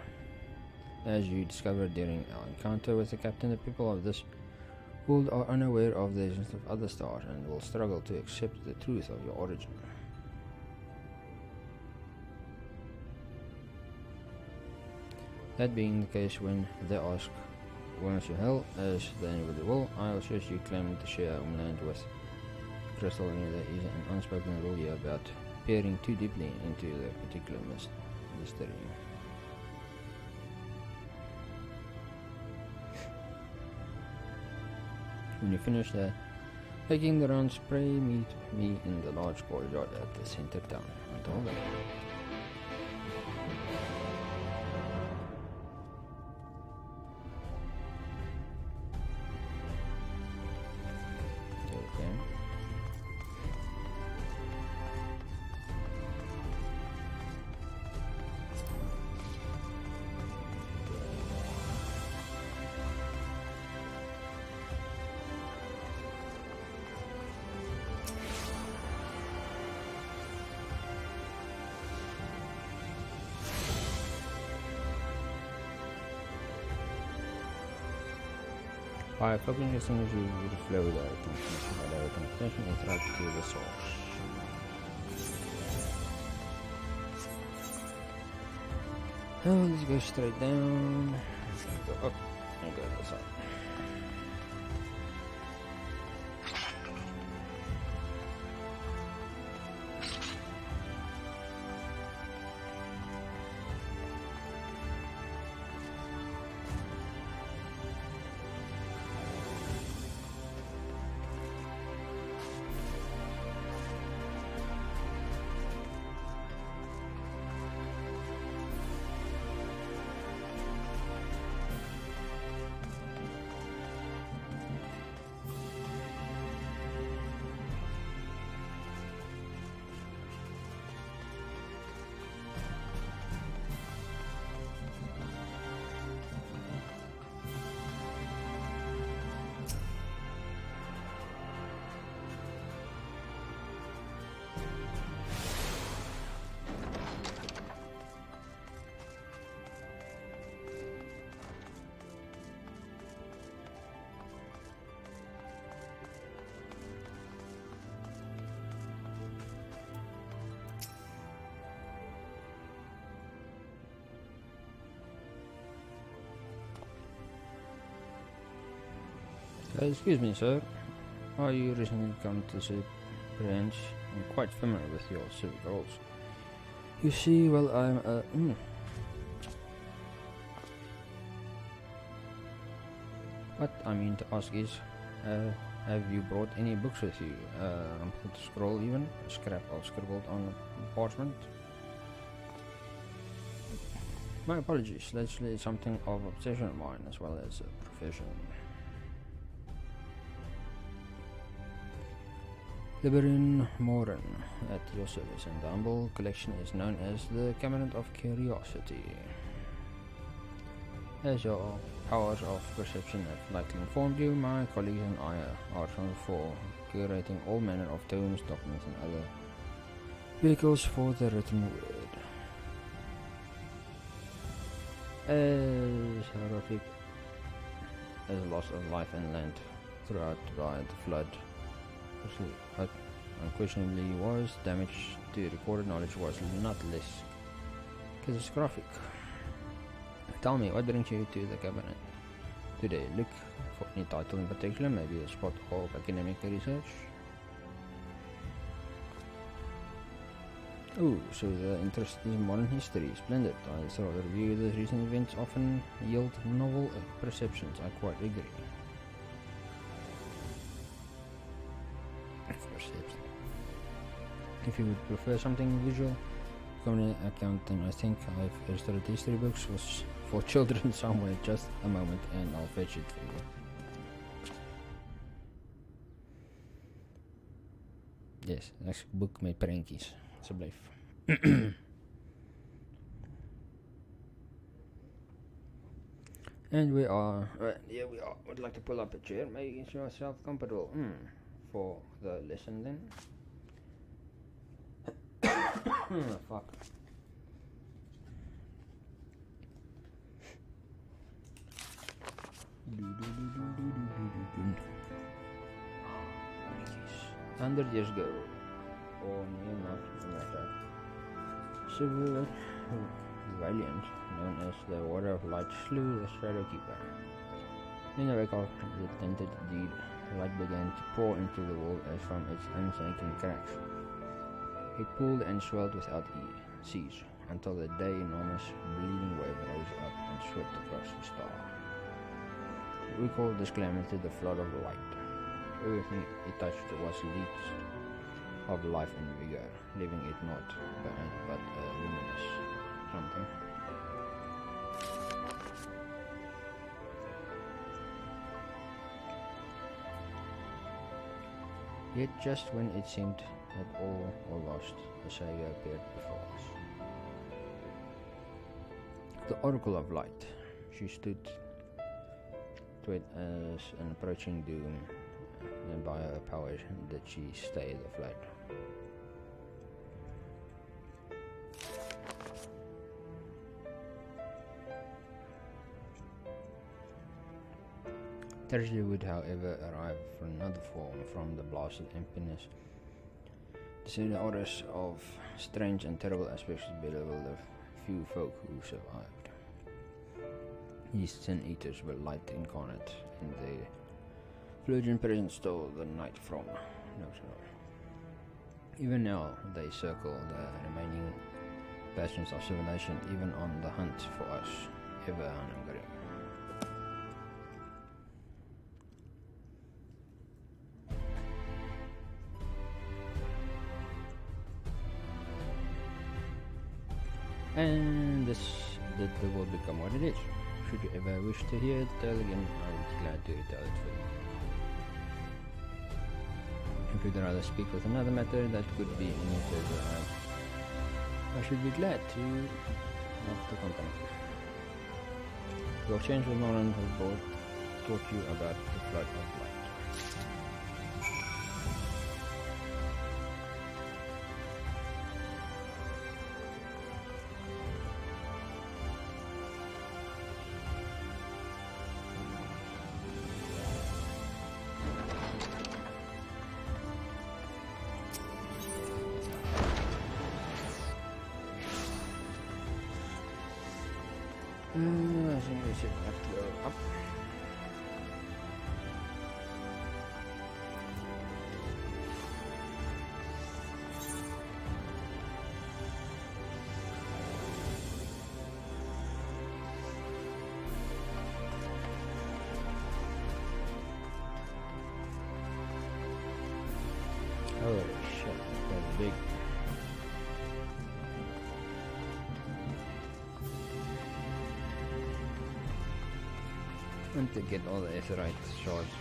As you discovered during our encounter with the captain, the people of this world are unaware of the existence of other stars and will struggle to accept the truth of your origin. That being the case, when they ask, won't you hell, as they inevitably will, I will suggest you claim to share homeland with Crystal. There is an unspoken rule here about peering too deeply into the particular mystery. When you finish making the rounds, pray meet me in the large courtyard at the center town. Until then. By focusing as soon as you would flow there, attention is right to the source. Oh, let's go straight down. Let's go up and go this up. Excuse me, sir. Are you recently come to the branch? I'm quite familiar with your civic roles. You see, well, I'm What I mean to ask is, have you brought any books with you? A scroll even? A scrap of scribbled on parchment? My apologies, that's really something of obsession of mine as well as a profession. Liberin Morin at your service, and the humble collection is known as the Cabinet of Curiosity. As your powers of perception have likely informed you, my colleagues and I are responsible for curating all manner of tomes, documents and other vehicles for the written word. As horrific as loss of life and land throughout by the flood unquestionably was, damage to recorded knowledge was not less catastrophic. Tell me, what brings you to the cabinet today? Look for any title in particular, maybe a spot of academic research? Ooh, so the interest is modern history. Splendid. I thought the review of the recent events often yield novel perceptions. I quite agree. Perception. If you would prefer something visual, comedy account, then I think I've illustrated history books was for children somewhere. Just a moment and I'll fetch it for you. Yes, next boek met prentjies. Asseblief. And we are, here we are. Would like to pull up a chair, make yourself comfortable. For the lesson then. Fuck. $100 years ago, or near enough to matter, Civil Valiant, known as the Water of Light, slew the Shadow Keeper. In the wake of the attempted deed, light began to pour into the wall as from its unsinking cracks. It pooled and swelled without cease, until the day enormous bleeding wave rose up and swept across the star. We call this calamity the flood of light. Everything it touched was leached of life and vigor, leaving it not behind but a luminous something. Yet just when it seemed that all were lost, the Savior appeared before us. The Oracle of Light. She stood to it as an approaching doom, and by her power did she stay the flood. Thursday would, however, arrive for another form from the blasted emptiness. To see the orders of strange and terrible aspects bedeviled the few folk who survived. These sin eaters were light incarnate, and their effulgent presence stole the night from. Even now, they circle the remaining bastions of civilization, even on the hunt for us, ever hungry. And this did the world become what it is. Should you ever wish to hear the tale again, I would be glad to retell it for you. If you'd rather speak with another matter that could be any further, I should be glad to have the company. Your change with Nolan has taught you about the flood of light. I think we should have to go up. Holy shit, that's big. And to get all the Aetherite shards.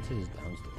says downstairs.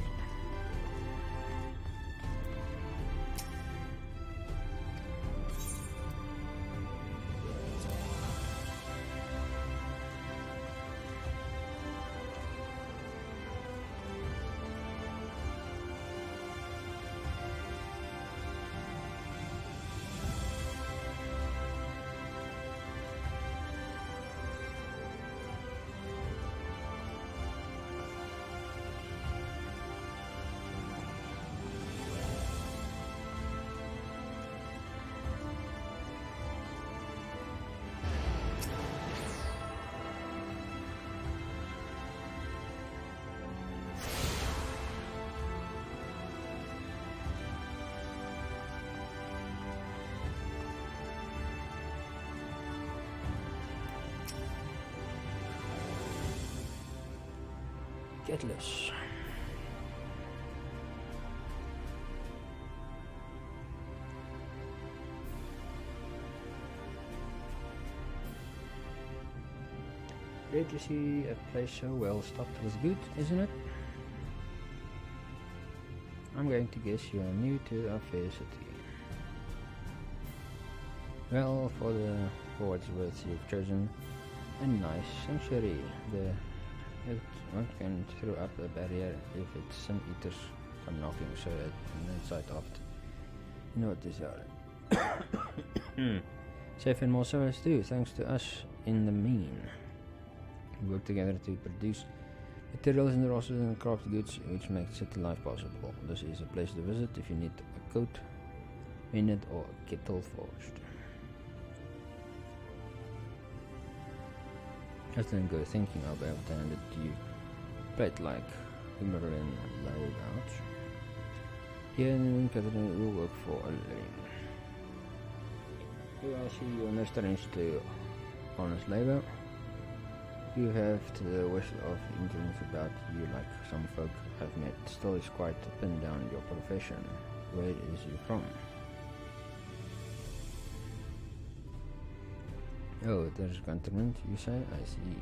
Getless. Great to see a place so well stocked with good, isn't it? I'm going to guess you're new to our fair city. Well, for what's worth, you've chosen a nice sanctuary. It can throw up a barrier if it's some eaters come knocking, so inside after. You know what these are. Safe and more service too, thanks to us in the mean. We work together to produce materials and resources and craft goods which make city life possible. This is a place to visit if you need a coat, minute or a kettle forged. Just then go thinking I'll be able to hand it to you. Plate like Immerlin layouts. Here in Catherine will work for a living. You will see you no strange to honest labor. You have to the west of influence about you like some folk I've met. Still is quite pinned down your profession. Where is you from? Oh, there's a continent, you say? I see.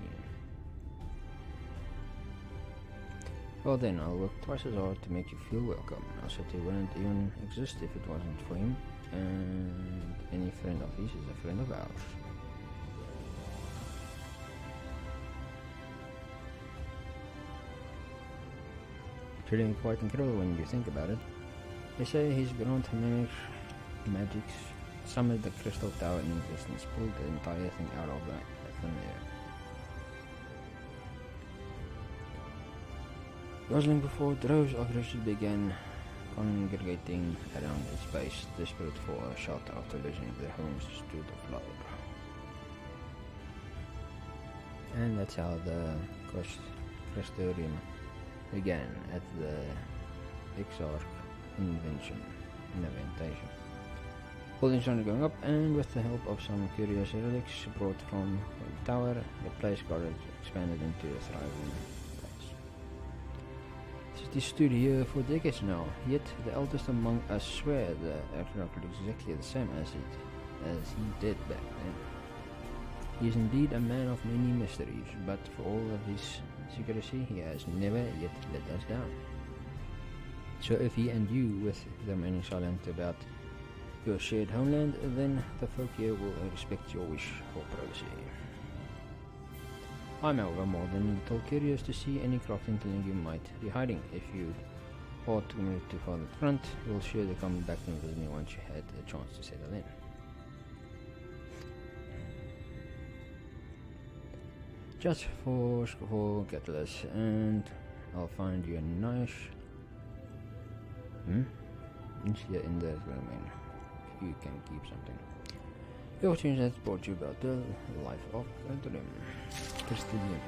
Well then, I'll work twice as hard to make you feel welcome. Our city wouldn't even exist if it wasn't for him. And any friend of his is a friend of ours. Feeling quite incredible when you think about it. They say his grand magics summoned the crystal tower in existence, pulled the entire thing out of the thin air. Guzzling before droves of rushes began congregating around its base, desperate for a shelter after losing their homes to the flood. And that's how the Crystorium began, at the XIV inventation. Buildings started going up, and with the help of some curious relics brought from the tower, the place got expanded into a thriving place. The city stood here for decades now, yet the eldest among us swear the architect looks exactly the same as he did back then. He is indeed a man of many mysteries, but for all of his secrecy, he has never yet let us down. So if he and you, with the remaining silent about your shared homeland, then the folk here will respect your wish for privacy. I'm however more than a little curious to see any crafting talent you might be hiding. If you are to move too far in front, you'll surely come back and visit me once you had a chance to settle in. Just for Catalyst, and I'll find you a nice here in the domain. You can keep something. Your change has brought you about the life of Custodian.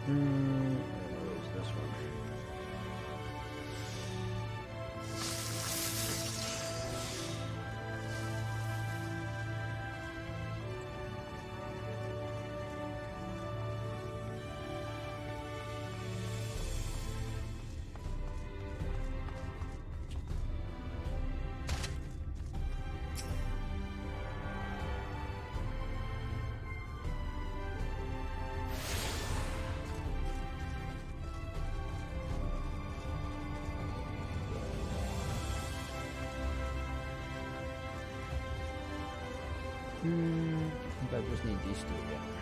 Where's this one? But I just need these two, yeah.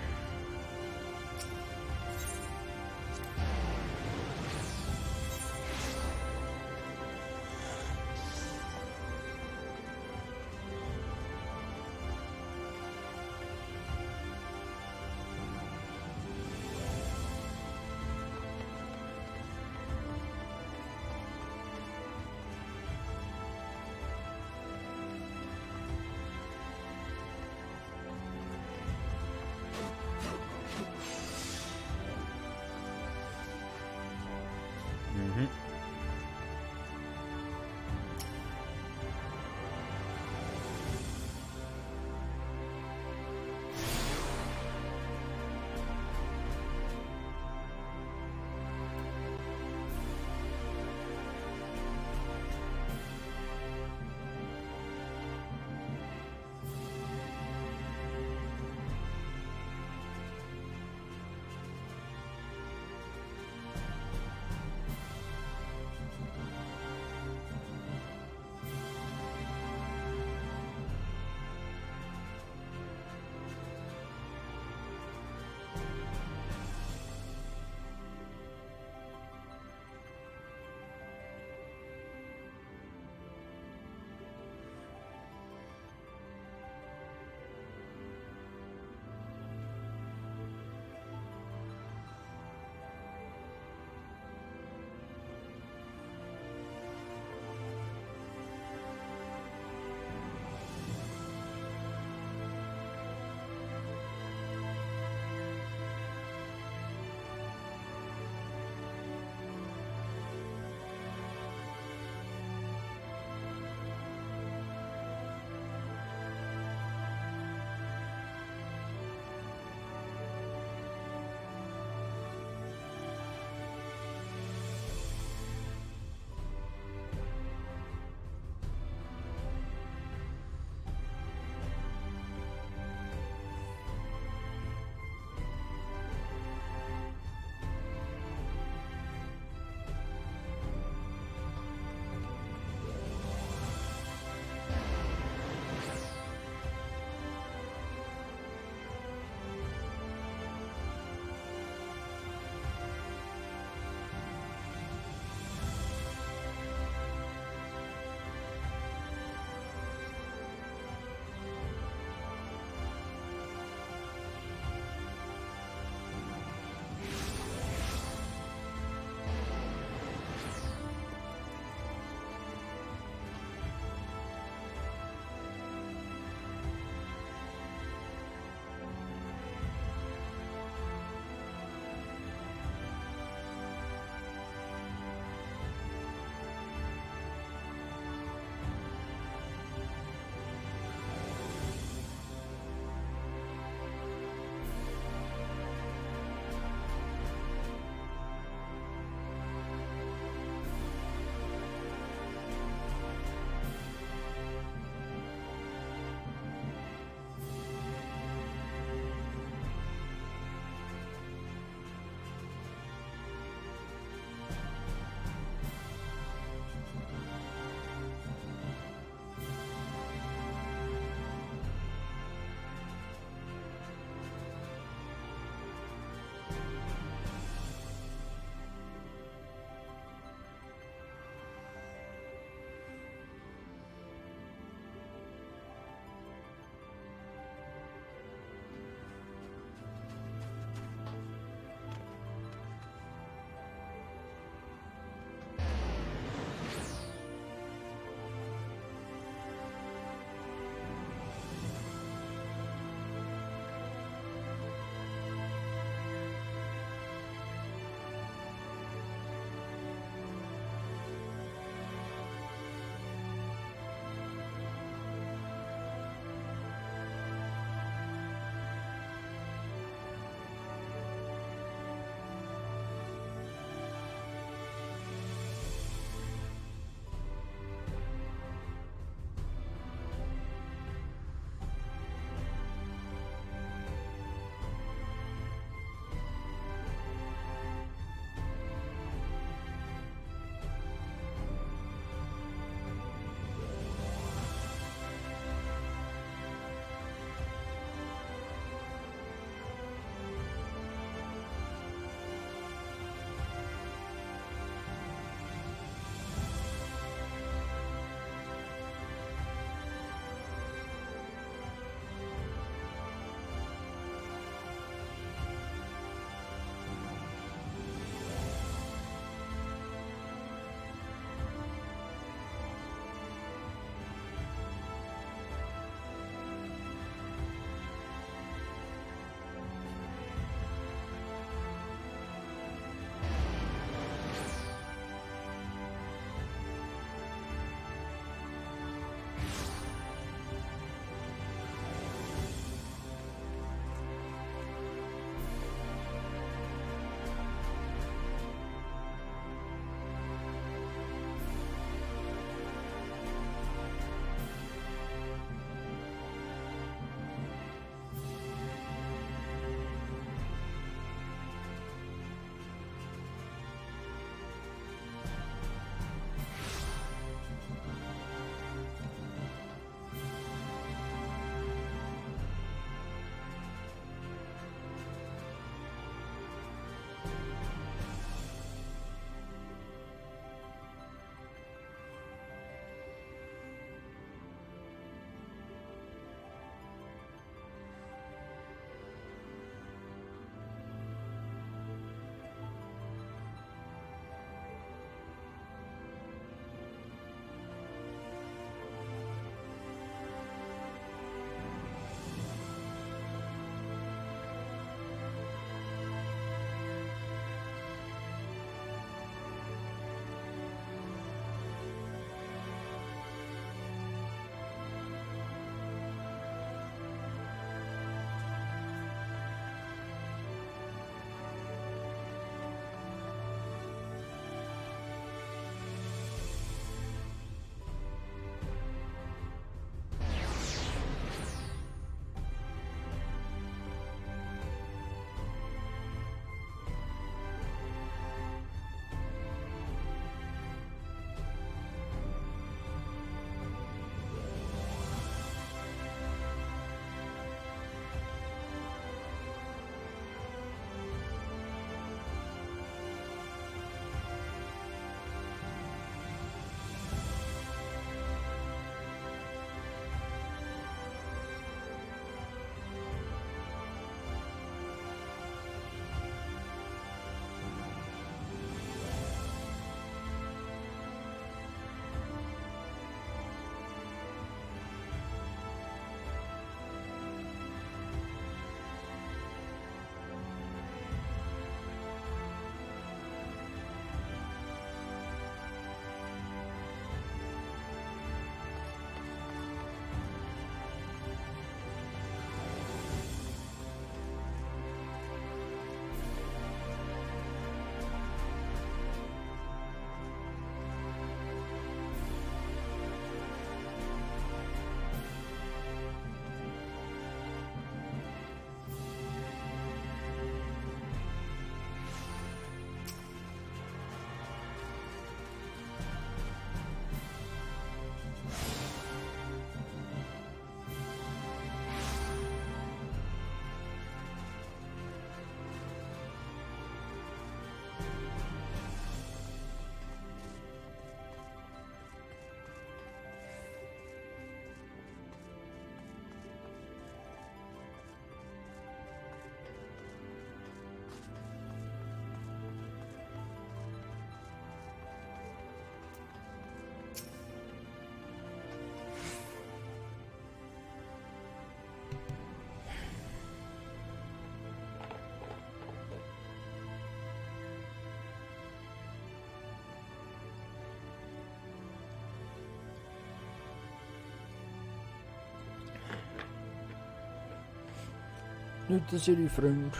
Not the city friend.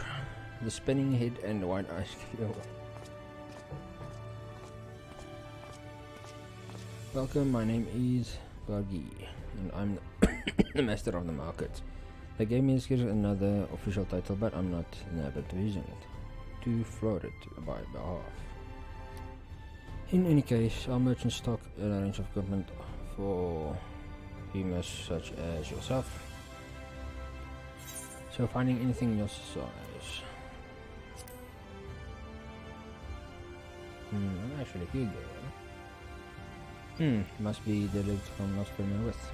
The spinning head and the white ice cube. Welcome, my name is Gargi, and I'm the master of the market. They gave me another official title, but I'm not enabled to using it. To float it by behalf. In any case, our merchants stock a range of equipment for humans such as yourself. So finding anything your size. Actually here go. Must be the lift from not familiar with.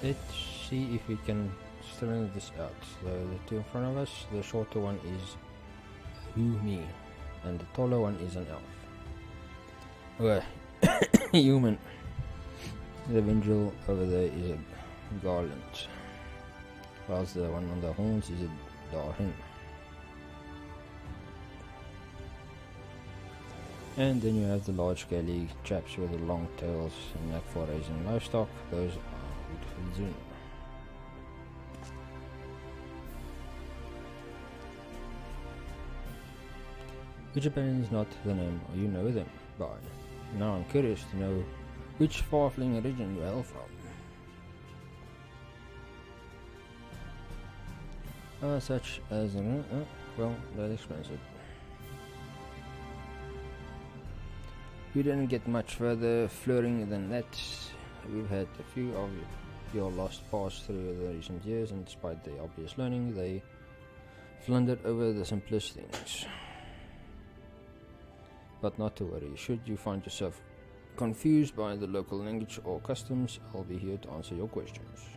Let's see if we can straighten this out. So the two in front of us, the shorter one is me, and the taller one is an elf. Well, human. The vengeful over there is a garland, whilst the one on the horns is a darhen. And then you have the large scaly chaps with the long tails and neck for raising livestock. Those are Woodfulzun. Which apparently is not the name you know them by. Now I'm curious to know which far-flung region you hail from. Such as well, that explains it. You didn't get much further flirting than that. We've had a few of your lost pass through the recent years, and despite the obvious learning, they floundered over the simplest things. But not to worry, should you find yourself confused by the local language or customs, I'll be here to answer your questions.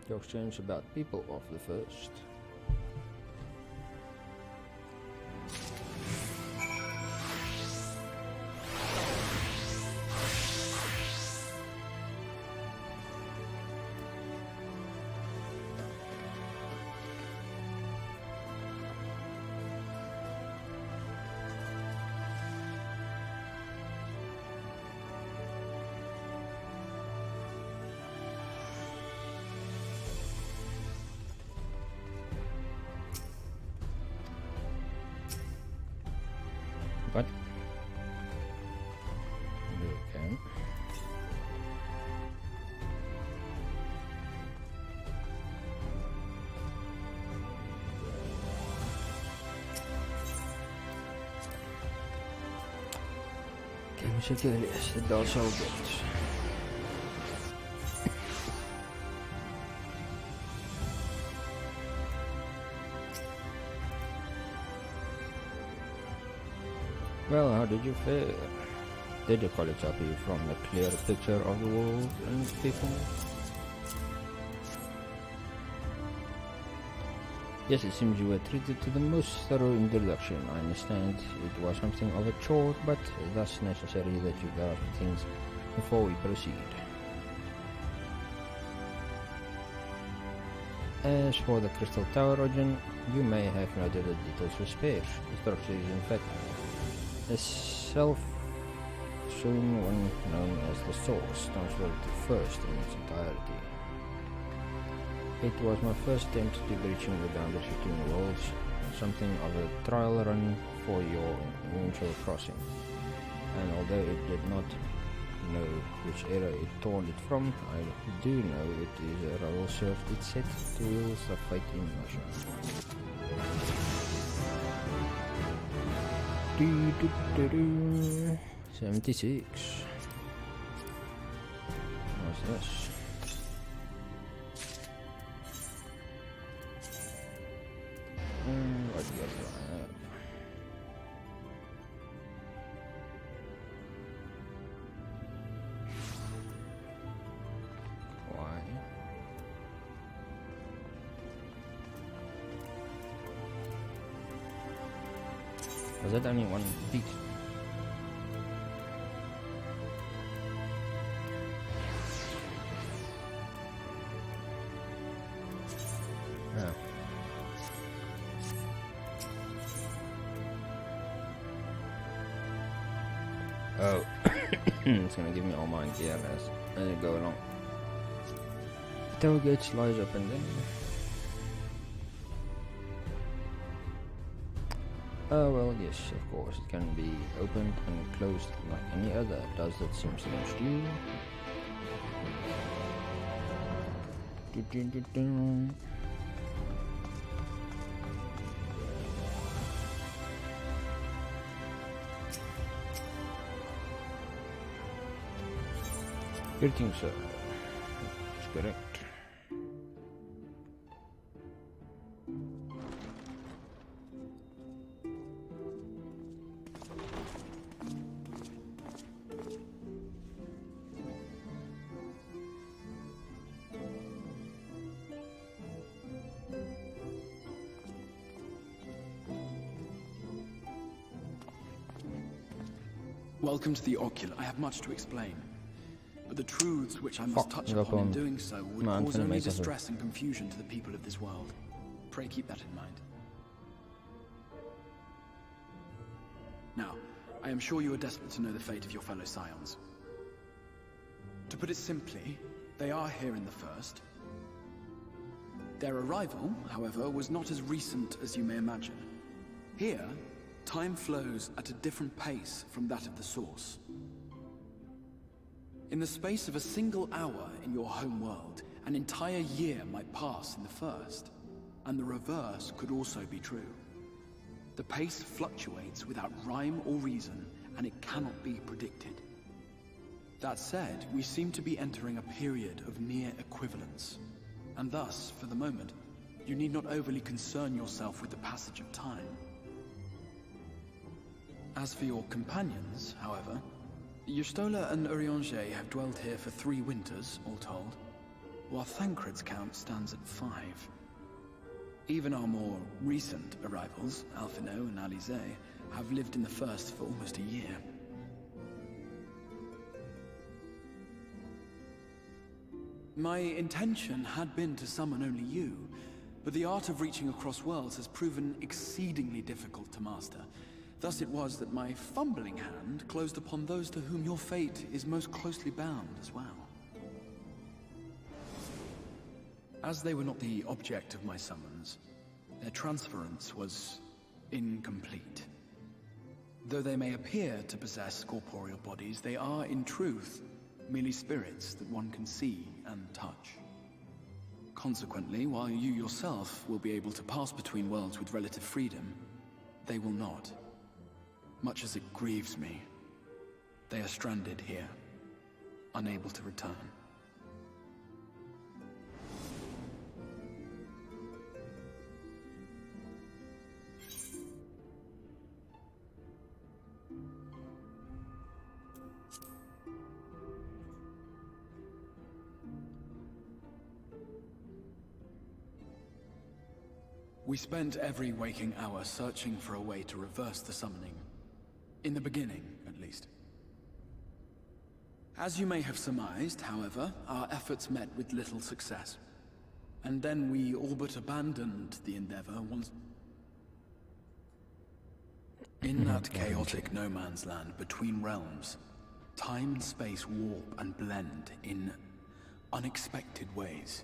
Your exchange about people of the first. What? Okay. Can we check the list? It does all good. Well, how did you fare? Did your college help you from a clear picture of the world and people? Yes, it seems you were treated to the most thorough introduction. I understand it was something of a chore, but thus necessary that you grasp things before we proceed. As for the Crystal Tower origin, you may have noted that details were sparse. The structure is in fact a self-shown one known as the Source, transferred to first in its entirety. It was my first attempt to breaching the boundaries between worlds, something of a trial run for your eventual crossing. And although it did not know which era it torn it from, I do know it is a well served it set to wheels of fate in motion. 76. What's this? What do you have? Why? Was that only one piece? Yeah. Oh, it's gonna give me all my gear as I go along. The tailgate slides up and down. Oh well, yes, of course, it can be opened and closed like any other does that seems to most you. Greetings, sir. That's correct. Welcome to the Ocular. I have much to explain. But the truths which I must touch upon in doing so would cause only distress and confusion to the people of this world. Pray keep that in mind. Now, I am sure you are desperate to know the fate of your fellow Scions. To put it simply, they are here in the First. Their arrival, however, was not as recent as you may imagine. Here, time flows at a different pace from that of the Source. In the space of a single hour in your home world, an entire year might pass in the First, and the reverse could also be true. The pace fluctuates without rhyme or reason, and it cannot be predicted. That said, we seem to be entering a period of near equivalence, and thus, for the moment, you need not overly concern yourself with the passage of time. As for your companions, however, Y'shtola and Urianger have dwelled here for 3 winters, all told, while Thancred's count stands at 5. Even our more recent arrivals, Alphino and Alize, have lived in the First for almost a year. My intention had been to summon only you, but the art of reaching across worlds has proven exceedingly difficult to master. Thus it was that my fumbling hand closed upon those to whom your fate is most closely bound as well. As they were not the object of my summons, their transference was incomplete. Though they may appear to possess corporeal bodies, they are, in truth, merely spirits that one can see and touch. Consequently, while you yourself will be able to pass between worlds with relative freedom, they will not. Much as it grieves me, they are stranded here, unable to return. We spent every waking hour searching for a way to reverse the summoning. In the beginning, at least. As you may have surmised, however, our efforts met with little success. And then we all but abandoned the endeavor once... In that chaotic no-man's land between realms, time and space warp and blend in unexpected ways.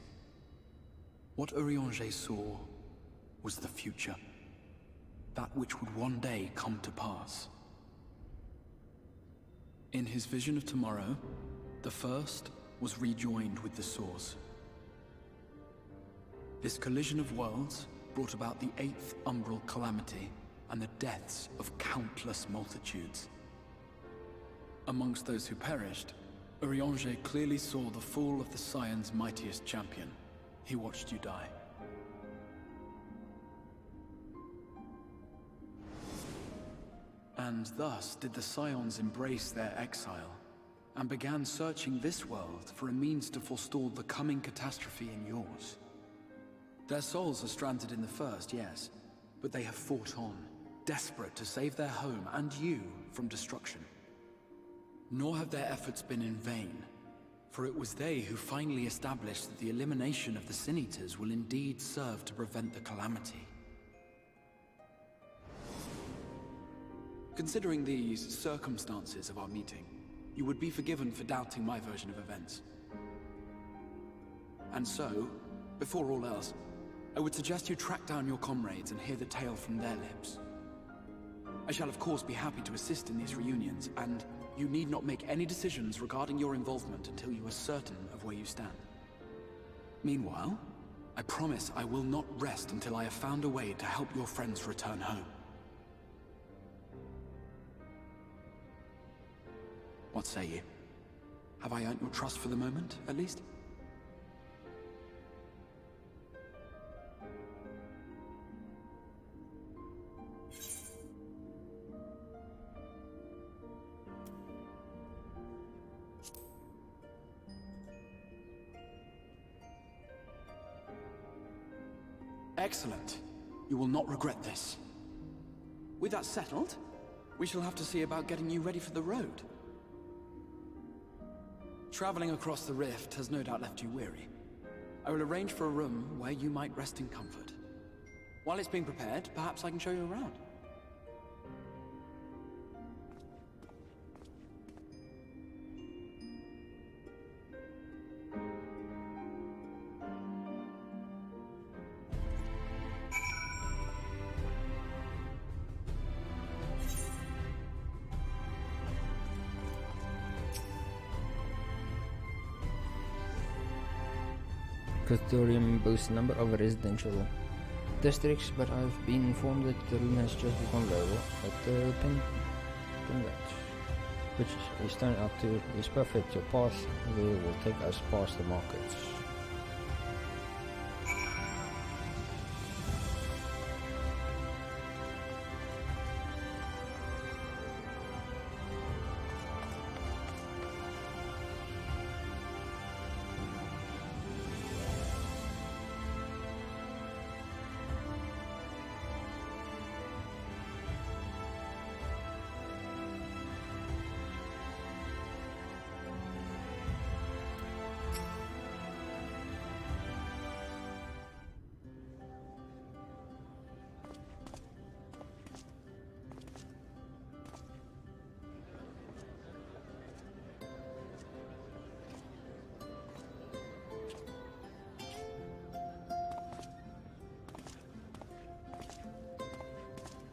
What Urianger saw was the future. That which would one day come to pass. In his vision of tomorrow, the First was rejoined with the Source. This collision of worlds brought about the 8th umbral calamity and the deaths of countless multitudes. Amongst those who perished, Urianger clearly saw the fall of the Scion's mightiest champion. He watched you die. And thus did the Scions embrace their exile, and began searching this world for a means to forestall the coming catastrophe in yours. Their souls are stranded in the First, yes, but they have fought on, desperate to save their home and you from destruction. Nor have their efforts been in vain, for it was they who finally established that the elimination of the Sin Eaters will indeed serve to prevent the calamity. Considering these circumstances of our meeting, you would be forgiven for doubting my version of events. And so, before all else, I would suggest you track down your comrades and hear the tale from their lips. I shall of course be happy to assist in these reunions, and you need not make any decisions regarding your involvement until you are certain of where you stand. Meanwhile, I promise I will not rest until I have found a way to help your friends return home. What say you? Have I earned your trust for the moment, at least? Excellent. You will not regret this. With that settled, we shall have to see about getting you ready for the road. Traveling across the rift has no doubt left you weary. I will arrange for a room where you might rest in comfort. While it's being prepared, perhaps I can show you around. Cathorium boasts a number of residential districts, but I've been informed that the room has just become available at the Pinwatch, which is turned out to is perfect. Your path there will take us past the markets.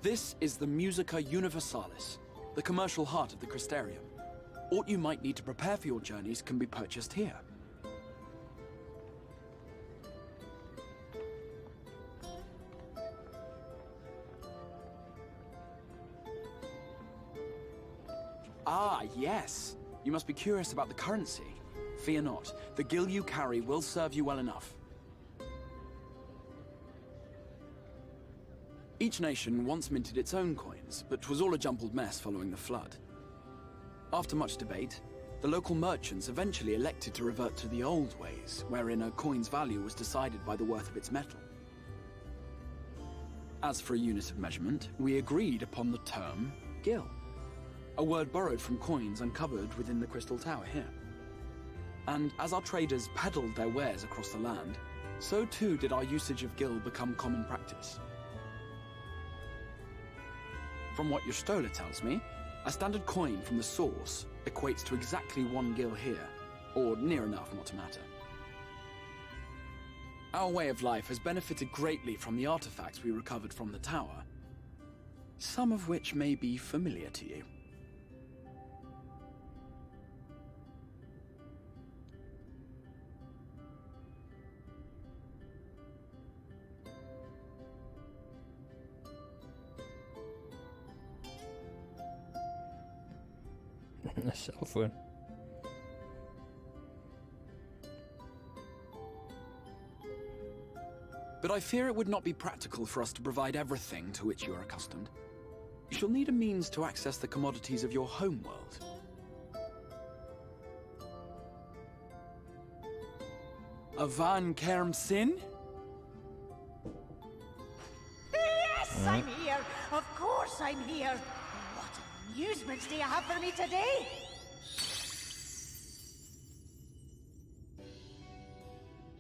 This is the Musica Universalis, the commercial heart of the Crystarium. What you might need to prepare for your journeys can be purchased here. Ah, yes. You must be curious about the currency. Fear not. The gil you carry will serve you well enough. Each nation once minted its own coins, but 'twas all a jumbled mess following the flood. After much debate, the local merchants eventually elected to revert to the old ways, wherein a coin's value was decided by the worth of its metal. As for a unit of measurement, we agreed upon the term gil, a word borrowed from coins uncovered within the Crystal Tower here. And as our traders peddled their wares across the land, so too did our usage of gil become common practice. From what your stola tells me, a standard coin from the source equates to exactly 1 gil here, or near enough not to matter. Our way of life has benefited greatly from the artifacts we recovered from the tower, some of which may be familiar to you. A cell phone. But I fear it would not be practical for us to provide everything to which you are accustomed. You shall need a means to access the commodities of your homeworld. Avan Kerm Sin? Yes, I'm here. Of course I'm here. What amusements do you have for me today?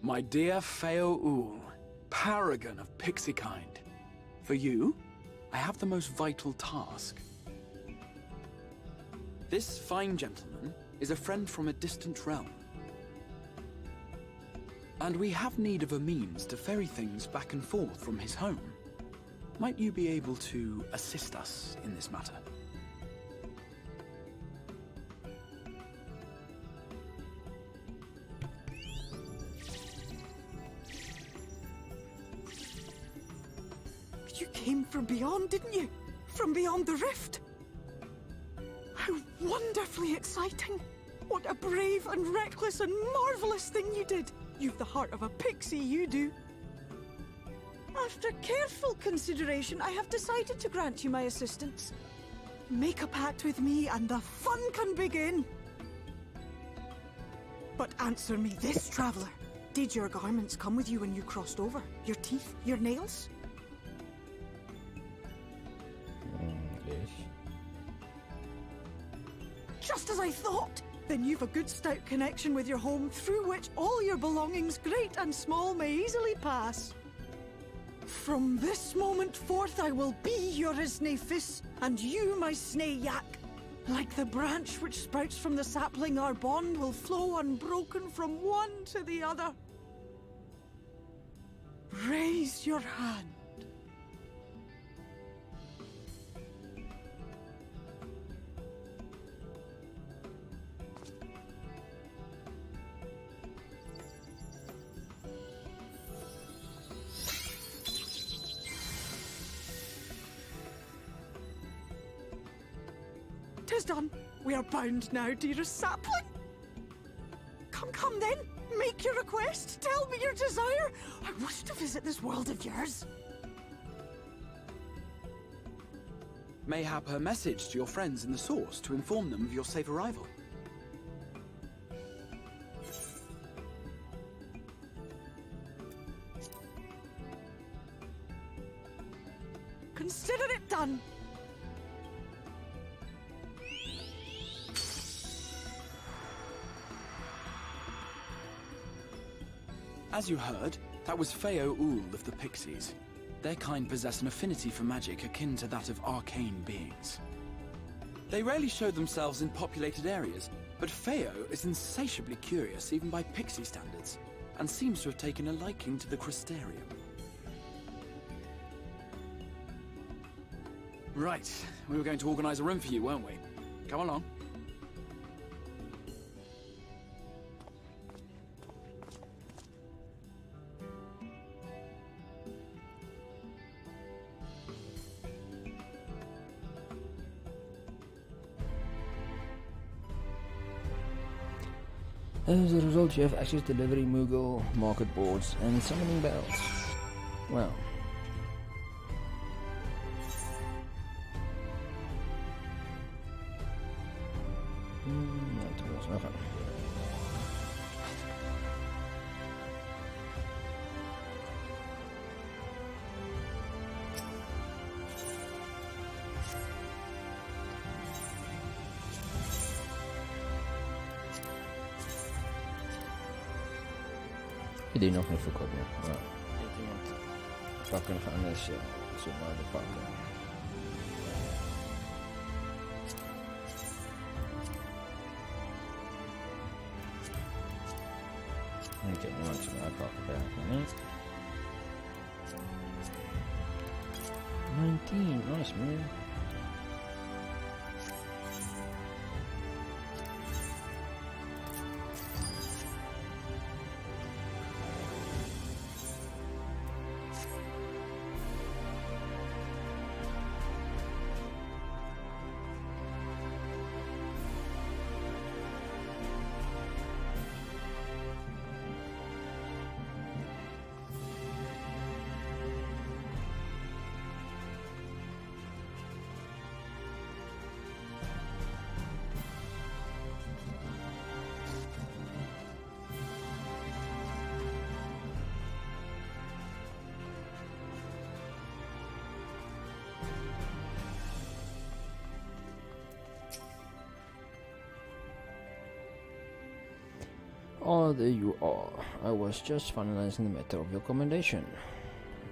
My dear Feo Ul, paragon of pixie kind. For you, I have the most vital task. This fine gentleman is a friend from a distant realm. And we have need of a means to ferry things back and forth from his home. Might you be able to assist us in this matter? You came from beyond, didn't you? From beyond the rift? How wonderfully exciting! What a brave and reckless and marvelous thing you did! You've the heart of a pixie, you do. After careful consideration, I have decided to grant you my assistance. Make a pact with me and the fun can begin. But answer me this, traveler. Did your garments come with you when you crossed over? Your teeth? Your nails? Yes. Just as I thought! Then you've a good stout connection with your home through which all your belongings, great and small, may easily pass. From this moment forth I will be your Isne Fis, and you my Snay Yak. Like the branch which sprouts from the sapling, our bond will flow unbroken from one to the other. Raise your hand. Tis done. We are bound now, dearest sapling. Come then. Make your request. Tell me your desire. I wish to visit this world of yours. Mayhap her message to your friends in the Source to inform them of your safe arrival. Consider it done. As you heard, that was Feo Ul of the Pixies. Their kind possess an affinity for magic akin to that of arcane beings. They rarely show themselves in populated areas, but Feo is insatiably curious even by Pixie standards, and seems to have taken a liking to the Crystarium. Right, we were going to organize a room for you, weren't we? Come along. As a result, you have access to delivery, Moogle, market boards, and summoning bells. Wow. Not was nothing. Ik deed nog niet verkopen. Ja. Pakken gaan is zomaar de pakken. Oké, nu maak ze maar pakken bij elkaar. 19, nice man. Oh, there you are. I was just finalizing the matter of your commendation.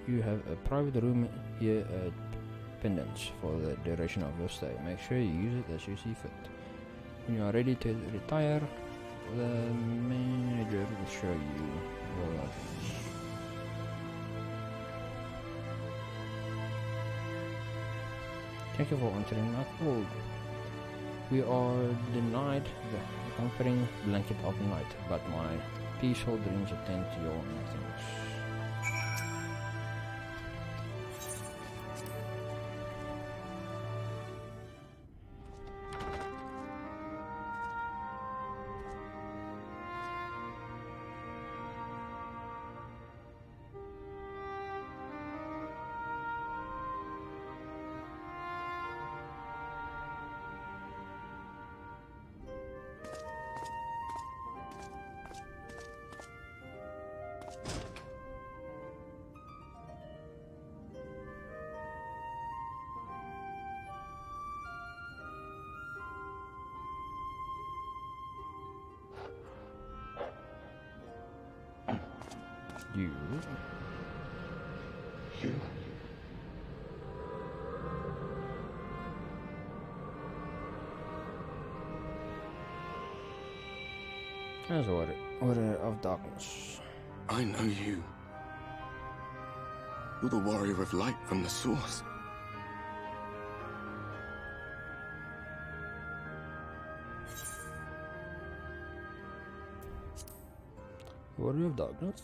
You have a private room here at Pendants for the duration of your stay. Make sure you use it as you see fit. When you are ready to retire, the manager will show you your lodgings. Thank you for answering my call. We are denied the comforting blanket of night, but my peaceful dreams attend to your nothings. You. As order of darkness. I know you. You're the warrior of light from the source. Warrior of darkness?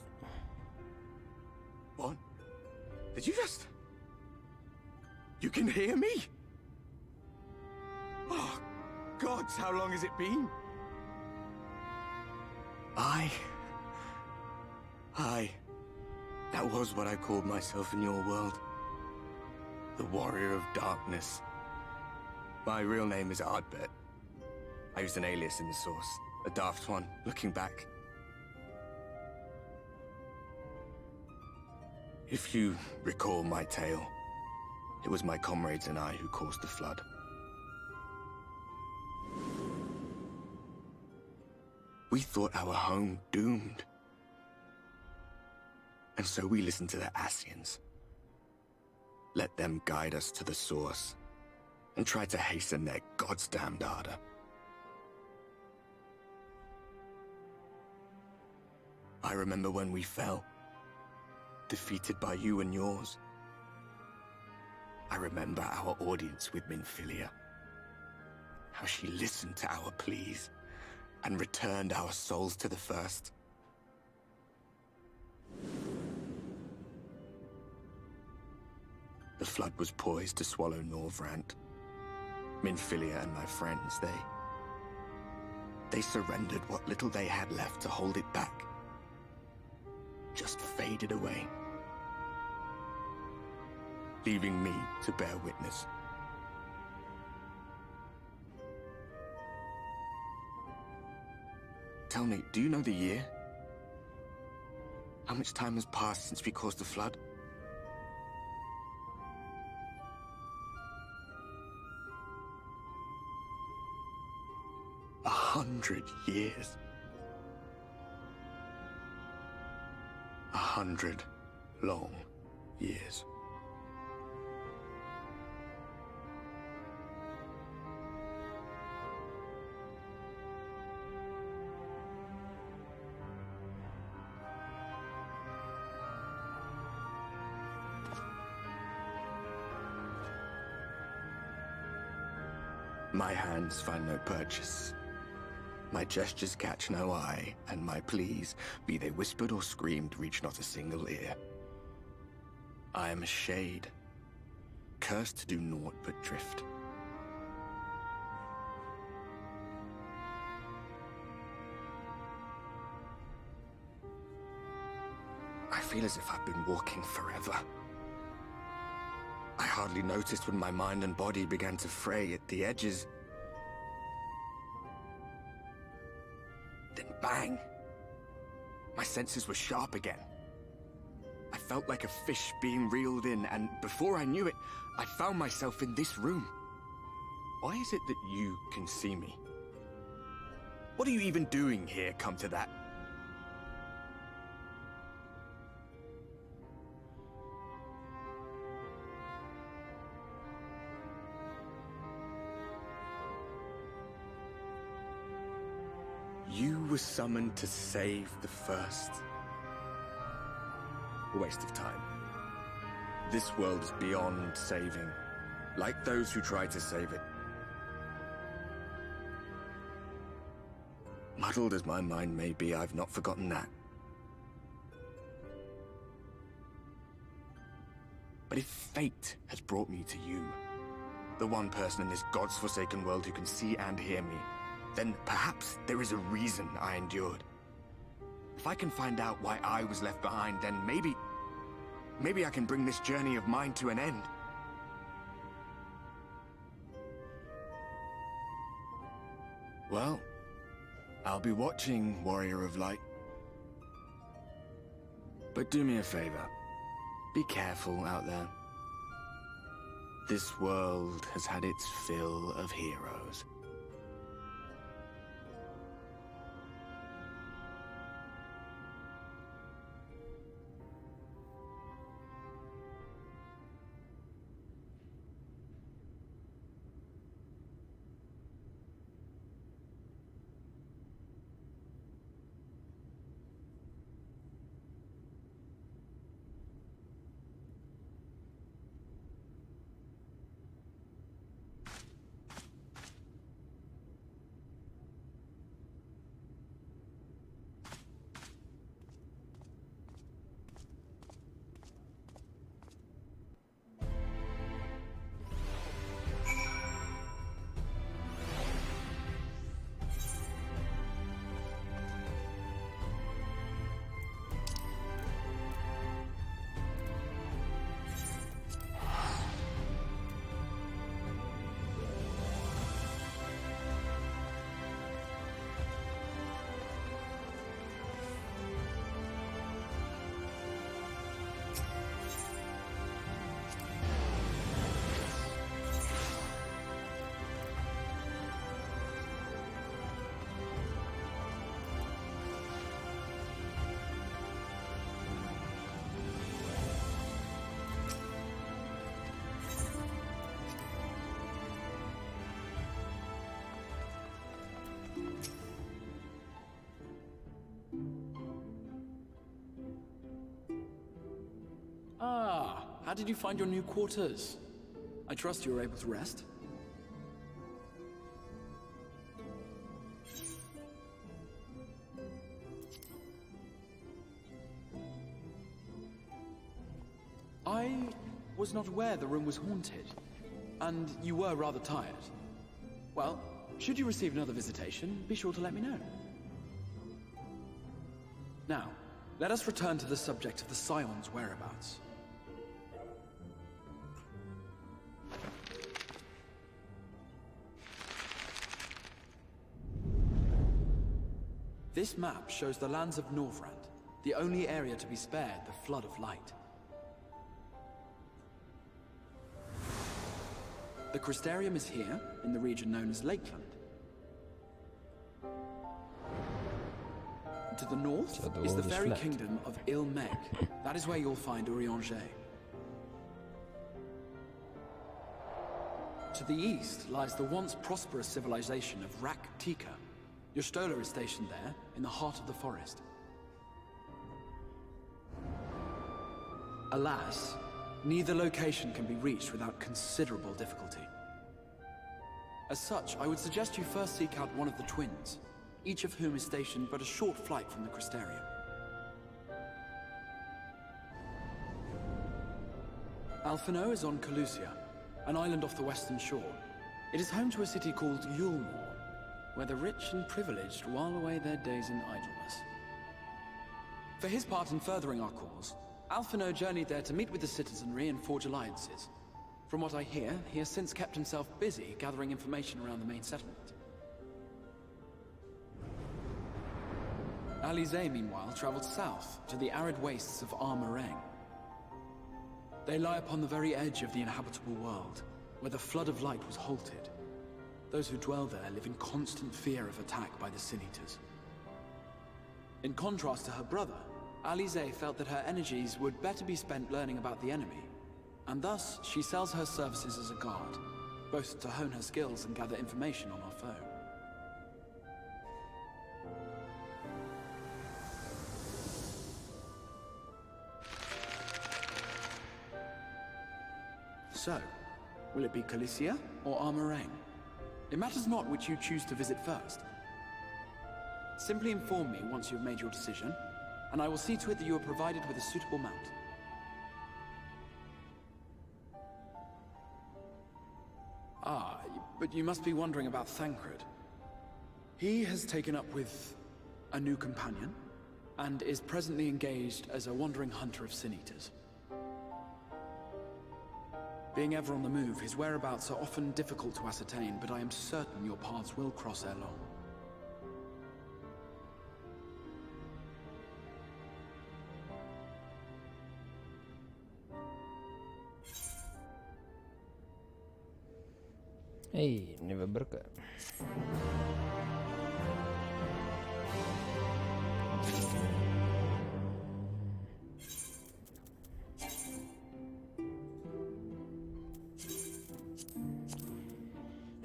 What? Did you just... You can hear me? Oh, gods, how long has it been? That was what I called myself in your world. The Warrior of Darkness. My real name is Ardbert. I used an alias in the source. A daft one, looking back. If you recall my tale, it was my comrades and I who caused the flood. We thought our home doomed. And so we listened to the Ascians. Let them guide us to the source, and tried to hasten their goddamned ardor. I remember when we fell, defeated by you and yours. I remember our audience with Minfilia. How she listened to our pleas, and returned our souls to the First. The flood was poised to swallow Norvrant. Minfilia and my friends, they surrendered what little they had left to hold it back. Just faded away, leaving me to bear witness. Tell me, do you know the year? How much time has passed since we caused the flood? 100 years. 100 long years. My hands find no purchase. My gestures catch no eye, and my pleas, be they whispered or screamed, reach not a single ear. I am a shade, cursed to do naught but drift. I feel as if I've been walking forever. I hardly noticed when my mind and body began to fray at the edges. Then bang! My senses were sharp again. I felt like a fish being reeled in, and before I knew it, I found myself in this room. Why is it that you can see me? What are you even doing here, come to that? You were summoned to save the First. A waste of time. This world is beyond saving, like those who try to save it. Muddled as my mind may be, I've not forgotten that. But if fate has brought me to you, the one person in this God's forsaken world who can see and hear me, then perhaps there is a reason I endured. If I can find out why I was left behind, then maybe I can bring this journey of mine to an end. Well, I'll be watching, Warrior of Light. But do me a favor. Be careful out there. This world has had its fill of heroes. Ah, how did you find your new quarters? I trust you were able to rest? I was not aware the room was haunted, and you were rather tired. Well, should you receive another visitation, be sure to let me know. Now, let us return to the subject of the Scion's whereabouts. This map shows the lands of Norvrand, the only area to be spared the Flood of Light. The Crystarium is here, in the region known as Lakeland. To the north is the fairy kingdom of Il-Meg. That is where you'll find Urianger. To the east lies the once prosperous civilization of Rak-Tika. Your Stola is stationed there, in the heart of the forest. Alas, neither location can be reached without considerable difficulty. As such, I would suggest you first seek out one of the twins, each of whom is stationed but a short flight from the Crystarium. Alphino is on Calusia, an island off the western shore. It is home to a city called Yulmore, where the rich and privileged while away their days in idleness. For his part in furthering our cause, Alphino journeyed there to meet with the citizenry and forge alliances. From what I hear, he has since kept himself busy gathering information around the main settlement. Alize, meanwhile, traveled south to the arid wastes of Armoreng. They lie upon the very edge of the inhabitable world, where the Flood of Light was halted. Those who dwell there live in constant fear of attack by the Sin-Eaters. In contrast to her brother, Alize felt that her energies would better be spent learning about the enemy, and thus she sells her services as a guard, both to hone her skills and gather information on our foe. So, will it be Calicia or Armorang? It matters not which you choose to visit first. Simply inform me once you have made your decision, and I will see to it that you are provided with a suitable mount. Ah, but you must be wondering about Thancred. He has taken up with a new companion, and is presently engaged as a wandering hunter of sin-eaters. Being ever on the move, his whereabouts are often difficult to ascertain, but I am certain your paths will cross ere long. Hej, nieuwe broeken.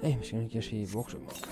Hé, misschien een keer hier boksen maken.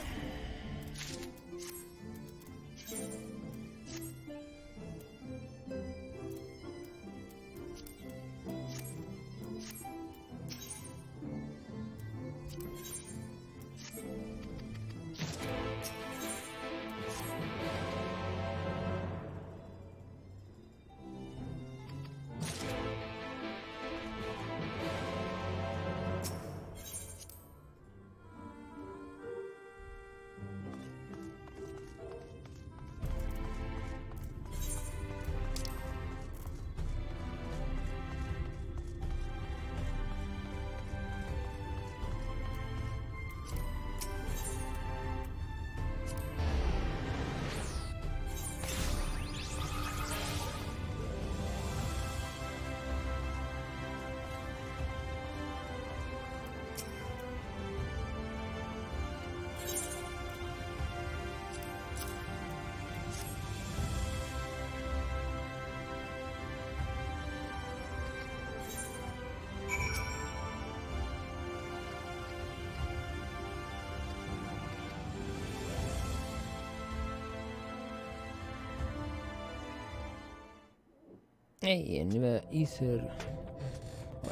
Hey, een nieuwe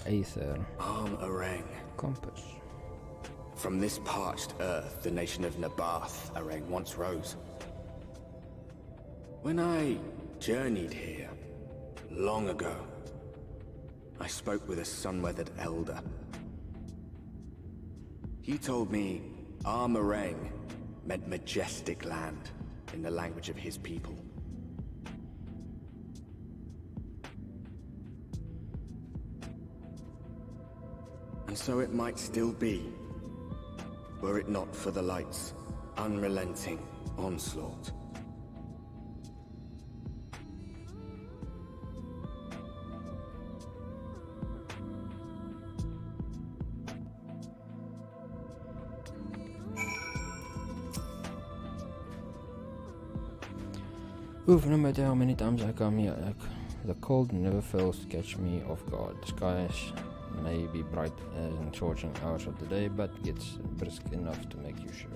Aether Armorang. Compass. From this parched earth, the nation of Nabath, Arang, once rose. When I journeyed here, long ago, I spoke with a sun-weathered elder. He told me Armorang meant majestic land in the language of his people. And so it might still be, were it not for the light's unrelenting onslaught. Oof, no matter how many times I come here, the cold never fails to catch me off guard. The skies may be bright in scorching hours of the day, but gets brisk enough to make you shiver.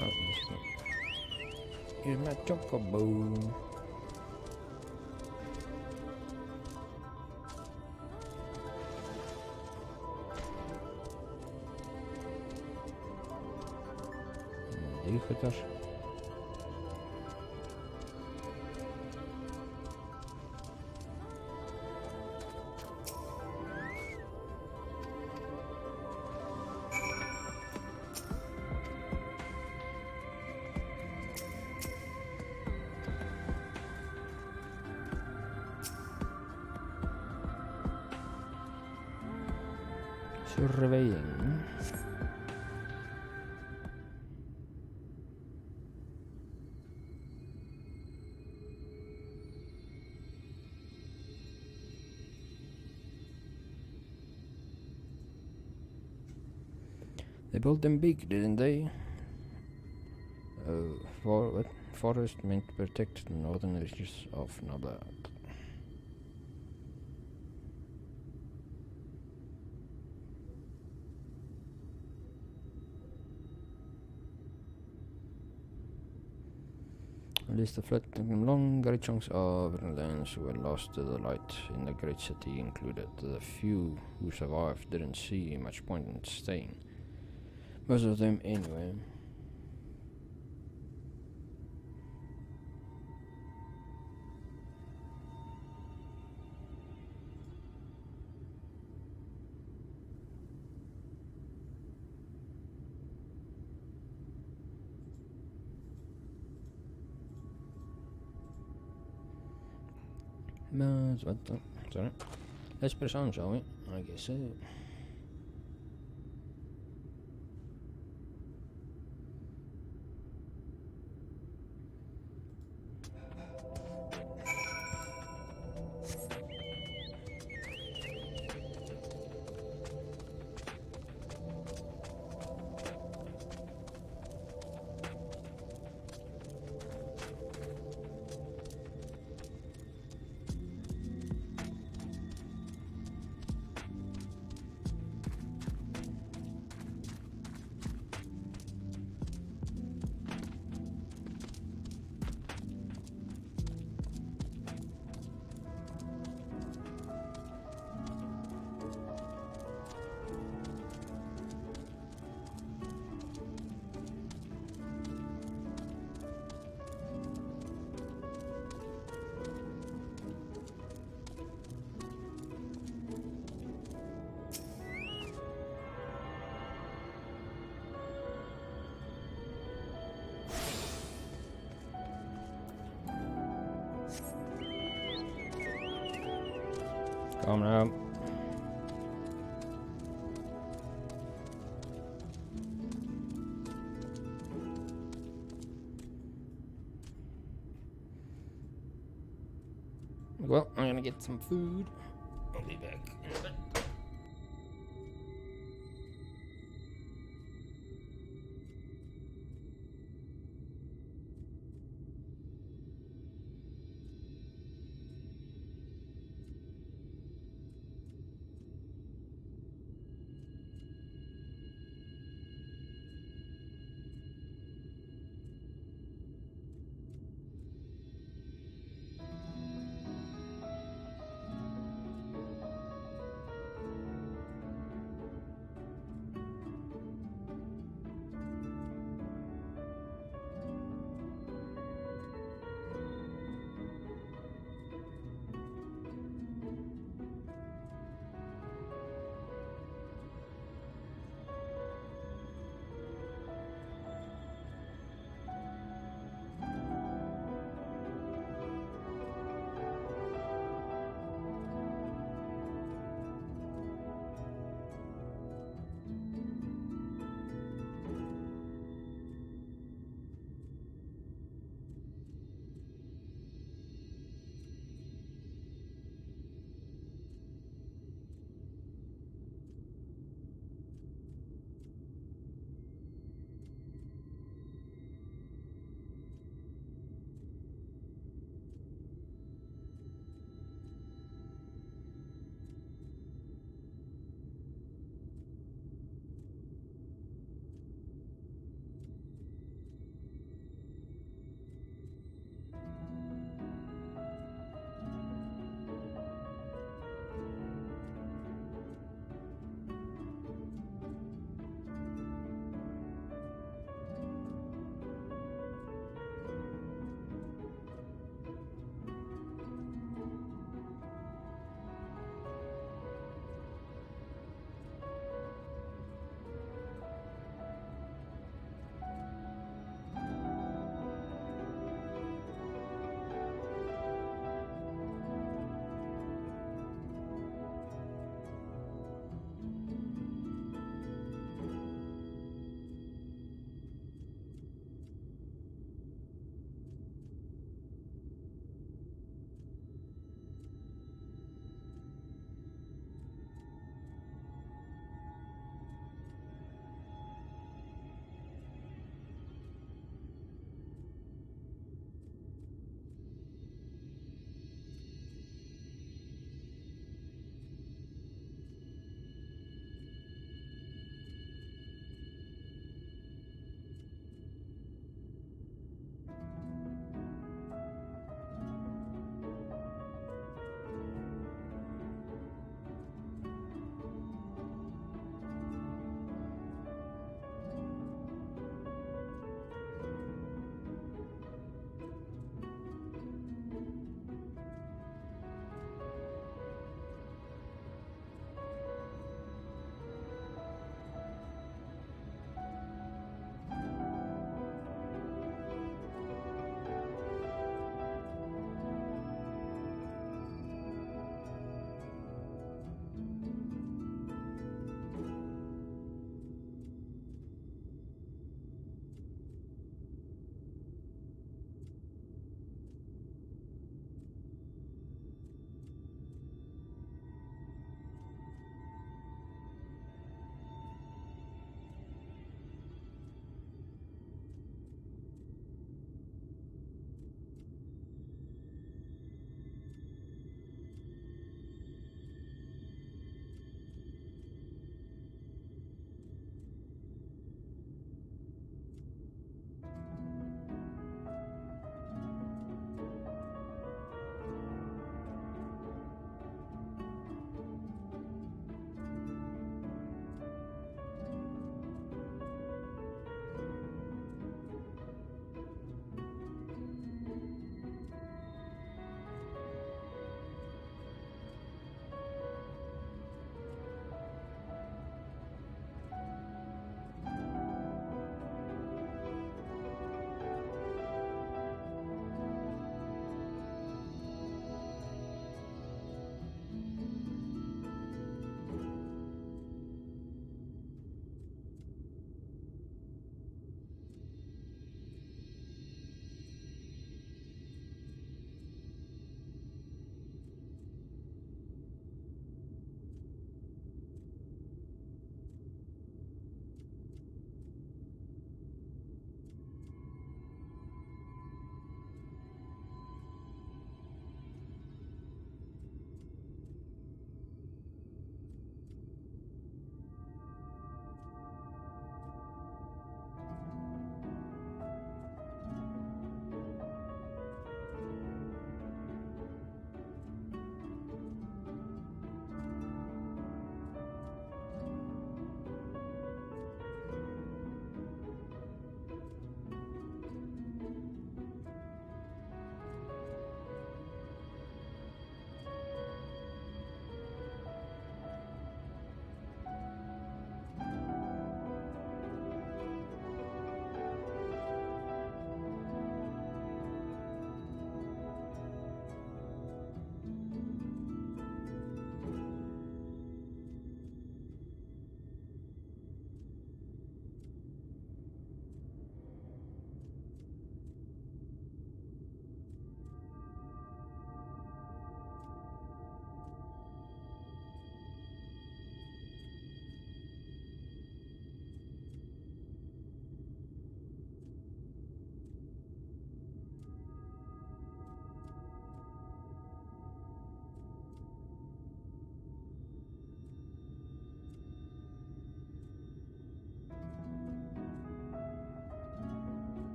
Oh, here's my chocobo. Chociaż surveying. They built them big, didn't they? Forest meant to protect the northern reaches of Nabath. Release the floating long great chunks of lands were lost to the light in the great city included. The few who survived didn't see much point in staying. Most of them anyway. Sorry. Let's press on, shall we? I guess so. Come now. Well, I'm gonna get some food. I'll be back in a bit.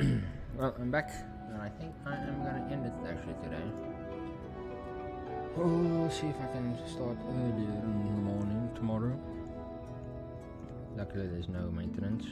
Well, I'm back, and I think I am gonna end it actually today. We'll see if I can start earlier in the morning tomorrow. Luckily there's no maintenance.